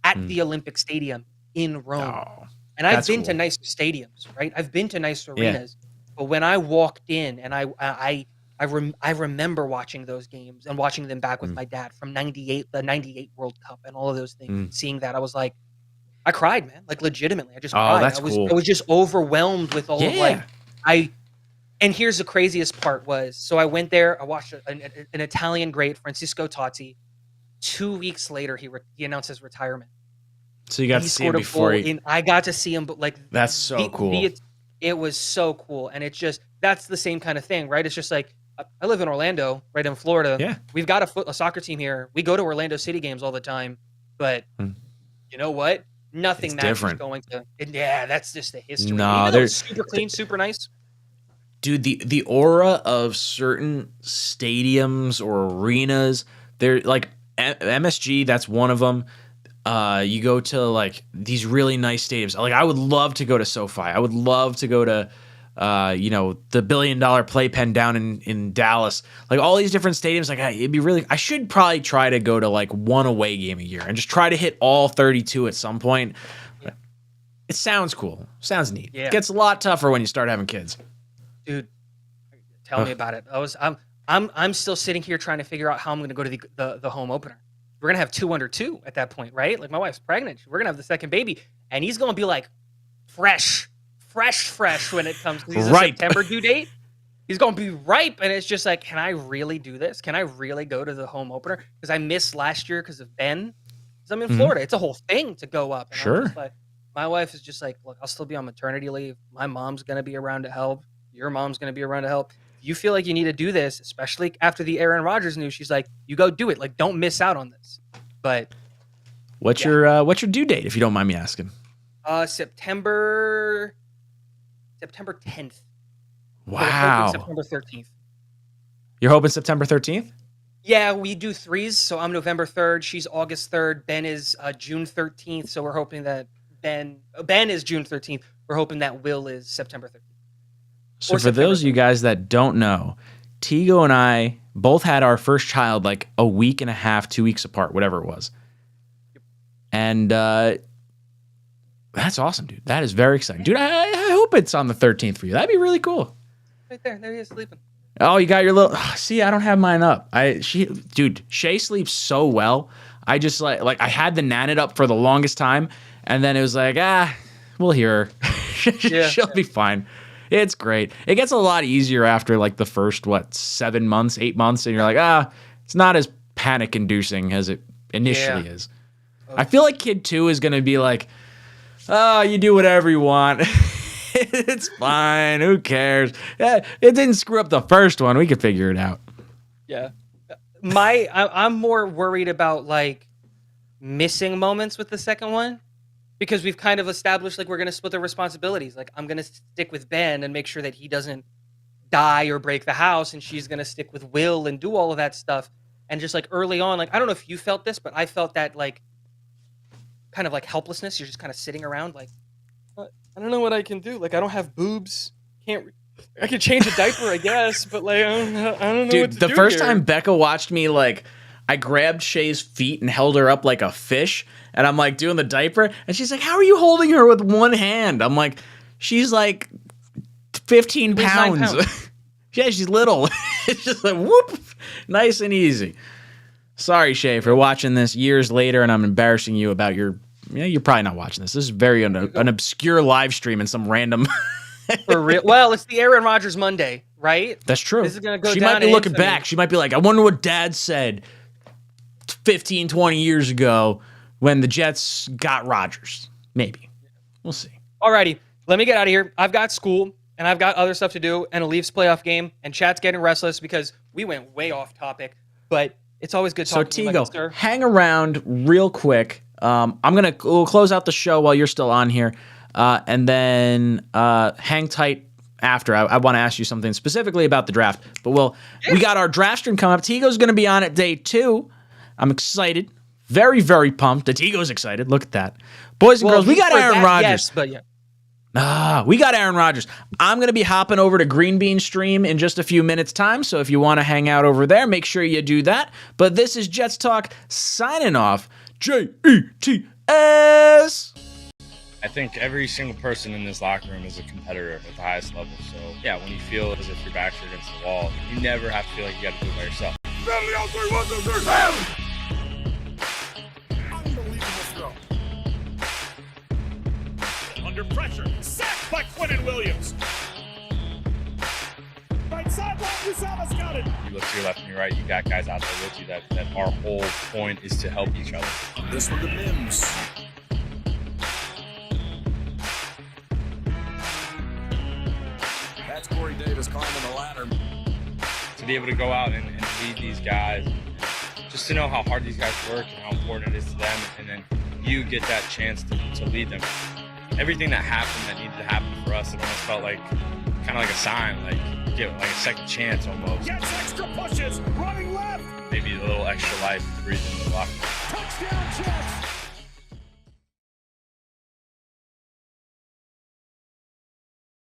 at the Olympic Stadium in Rome. Oh, and I've been to nicer stadiums, right? I've been to nice arenas. But when I walked in, and I remember watching those games and watching them back with my dad from '98, the '98 World Cup, and all of those things. And seeing that, I was like, I cried, man. Like, legitimately, I just cried. That's cool. I was just overwhelmed with all of And here's the craziest part was, so I went there, I watched an Italian great, Francisco Totti, 2 weeks later, he announced his retirement. So you got to see him before I got to see him, but like that's so cool. It was so cool, and it's just that's the same kind of thing, right? It's just like I live in Orlando, right in Florida. Yeah, we've got a soccer team here. We go to Orlando City games all the time, but you know what? Nothing matches going to. Yeah, that's just the history. No, they're super clean, super nice. Dude, the aura of certain stadiums or arenas, they're like MSG. That's one of them. You go to like these really nice stadiums. Like I would love to go to SoFi. I would love to go to, the $1 billion playpen down in Dallas. Like all these different stadiums. Like it'd be really. I should probably try to go to like one away game a year and just try to hit all 32 at some point. Yeah. It sounds cool. Sounds neat. Yeah. It gets a lot tougher when you start having kids. Dude, tell me about it. I'm still sitting here trying to figure out how I'm going to go to the home opener. We're going to have 2 under 2 at that point, right? Like my wife's pregnant. We're going to have the second baby, and he's going to be like fresh when it comes to he's a September due date. He's going to be ripe, and it's just like, can I really do this? Can I really go to the home opener? Because I missed last year because of Ben. Because I'm in Florida. It's a whole thing to go up. And sure. I'm just like, my wife is just like, look, I'll still be on maternity leave. My mom's going to be around to help. Your mom's going to be around to help. If you feel like you need to do this, especially after the Aaron Rodgers news, she's like, you go do it. Like, don't miss out on this. But what's your due date, if you don't mind me asking? September 10th. Wow. September 13th. You're hoping September 13th? Yeah, we do threes. So I'm November 3rd. She's August 3rd. Ben is June 13th. So we're hoping that Ben is June 13th. We're hoping that Will is September 13th. So for those of you guys that don't know, Tigo and I both had our first child like a week and a half, 2 weeks apart, whatever it was. And that's awesome, dude. That is very exciting. Dude, I hope it's on the 13th for you. That'd be really cool. Right there. There he is sleeping. Oh, you got your little... See, I don't have mine up. Dude, Shay sleeps so well. I just like I had the Nanit up for the longest time, and then it was like, we'll hear her. She'll be fine. It's great. It gets a lot easier after like the first, 7 months, 8 months, and you're like, it's not as panic-inducing as it initially is. Okay. I feel like kid 2 is going to be like, you do whatever you want. It's fine. Who cares? It didn't screw up the first one. We could figure it out. Yeah. I'm more worried about like missing moments with the second one. Because we've kind of established like we're going to split the responsibilities. Like I'm going to stick with Ben and make sure that he doesn't die or break the house, and she's going to stick with Will and do all of that stuff. And just like early on, like I don't know if you felt this, but I felt that like kind of like helplessness. You're just kind of sitting around like, I don't know what I can do. Like I don't have boobs. I can change a diaper, I guess, but like I don't know what to do. Dude, the first time Becca watched me, like I grabbed Shay's feet and held her up like a fish. And I'm like doing the diaper, and she's like, "How are you holding her with one hand?" I'm like, "She's like 15 pounds." Yeah, she's little. It's just like whoop, nice and easy. Sorry, Shay, for watching this years later, and I'm embarrassing you about your. You're probably not watching this. This is very an obscure live stream in some random. For real. Well, it's the Aaron Rodgers Monday, right? That's true. This is gonna go she down might be looking back. She might be like, "I wonder what Dad said 15, 20 years ago." When the Jets got Rodgers. Maybe. We'll see. Alrighty. Let me get out of here. I've got school, and I've got other stuff to do, and a Leafs playoff game, and chat's getting restless because we went way off topic, but it's always good talking to you, Tigo, sir. Hang around real quick. We'll close out the show while you're still on here, and then hang tight after. I want to ask you something specifically about the draft, but we got our draft stream coming up. Tigo's going to be on at day 2. I'm excited. Very, very pumped. Tigo's excited. Look at that. Boys and girls, we got Aaron Rodgers. Yes, but yeah. We got Aaron Rodgers. I'm going to be hopping over to Green Bean Stream in just a few minutes' time, so if you want to hang out over there, make sure you do that. But this is Jets Talk signing off. JETS! I think every single person in this locker room is a competitor at the highest level. So, yeah, when you feel as if your back's against the wall, you never have to feel like you got to do it by yourself. Under pressure, sacked by Quentin Williams. Right sideline, Uzama's got it. look to your left and your right, you got guys out there with you that our whole point is to help each other. This one to Mims. That's Corey Davis climbing the ladder. To be able to go out and lead these guys, just to know how hard these guys work and how important it is to them, and then you get that chance to lead them. Everything that happened that needed to happen for us, it almost felt like kind of like a sign, like get like a second chance almost. Gets extra pushes, running left. Maybe a little extra life to breathe in the locker room. Touchdown Jets.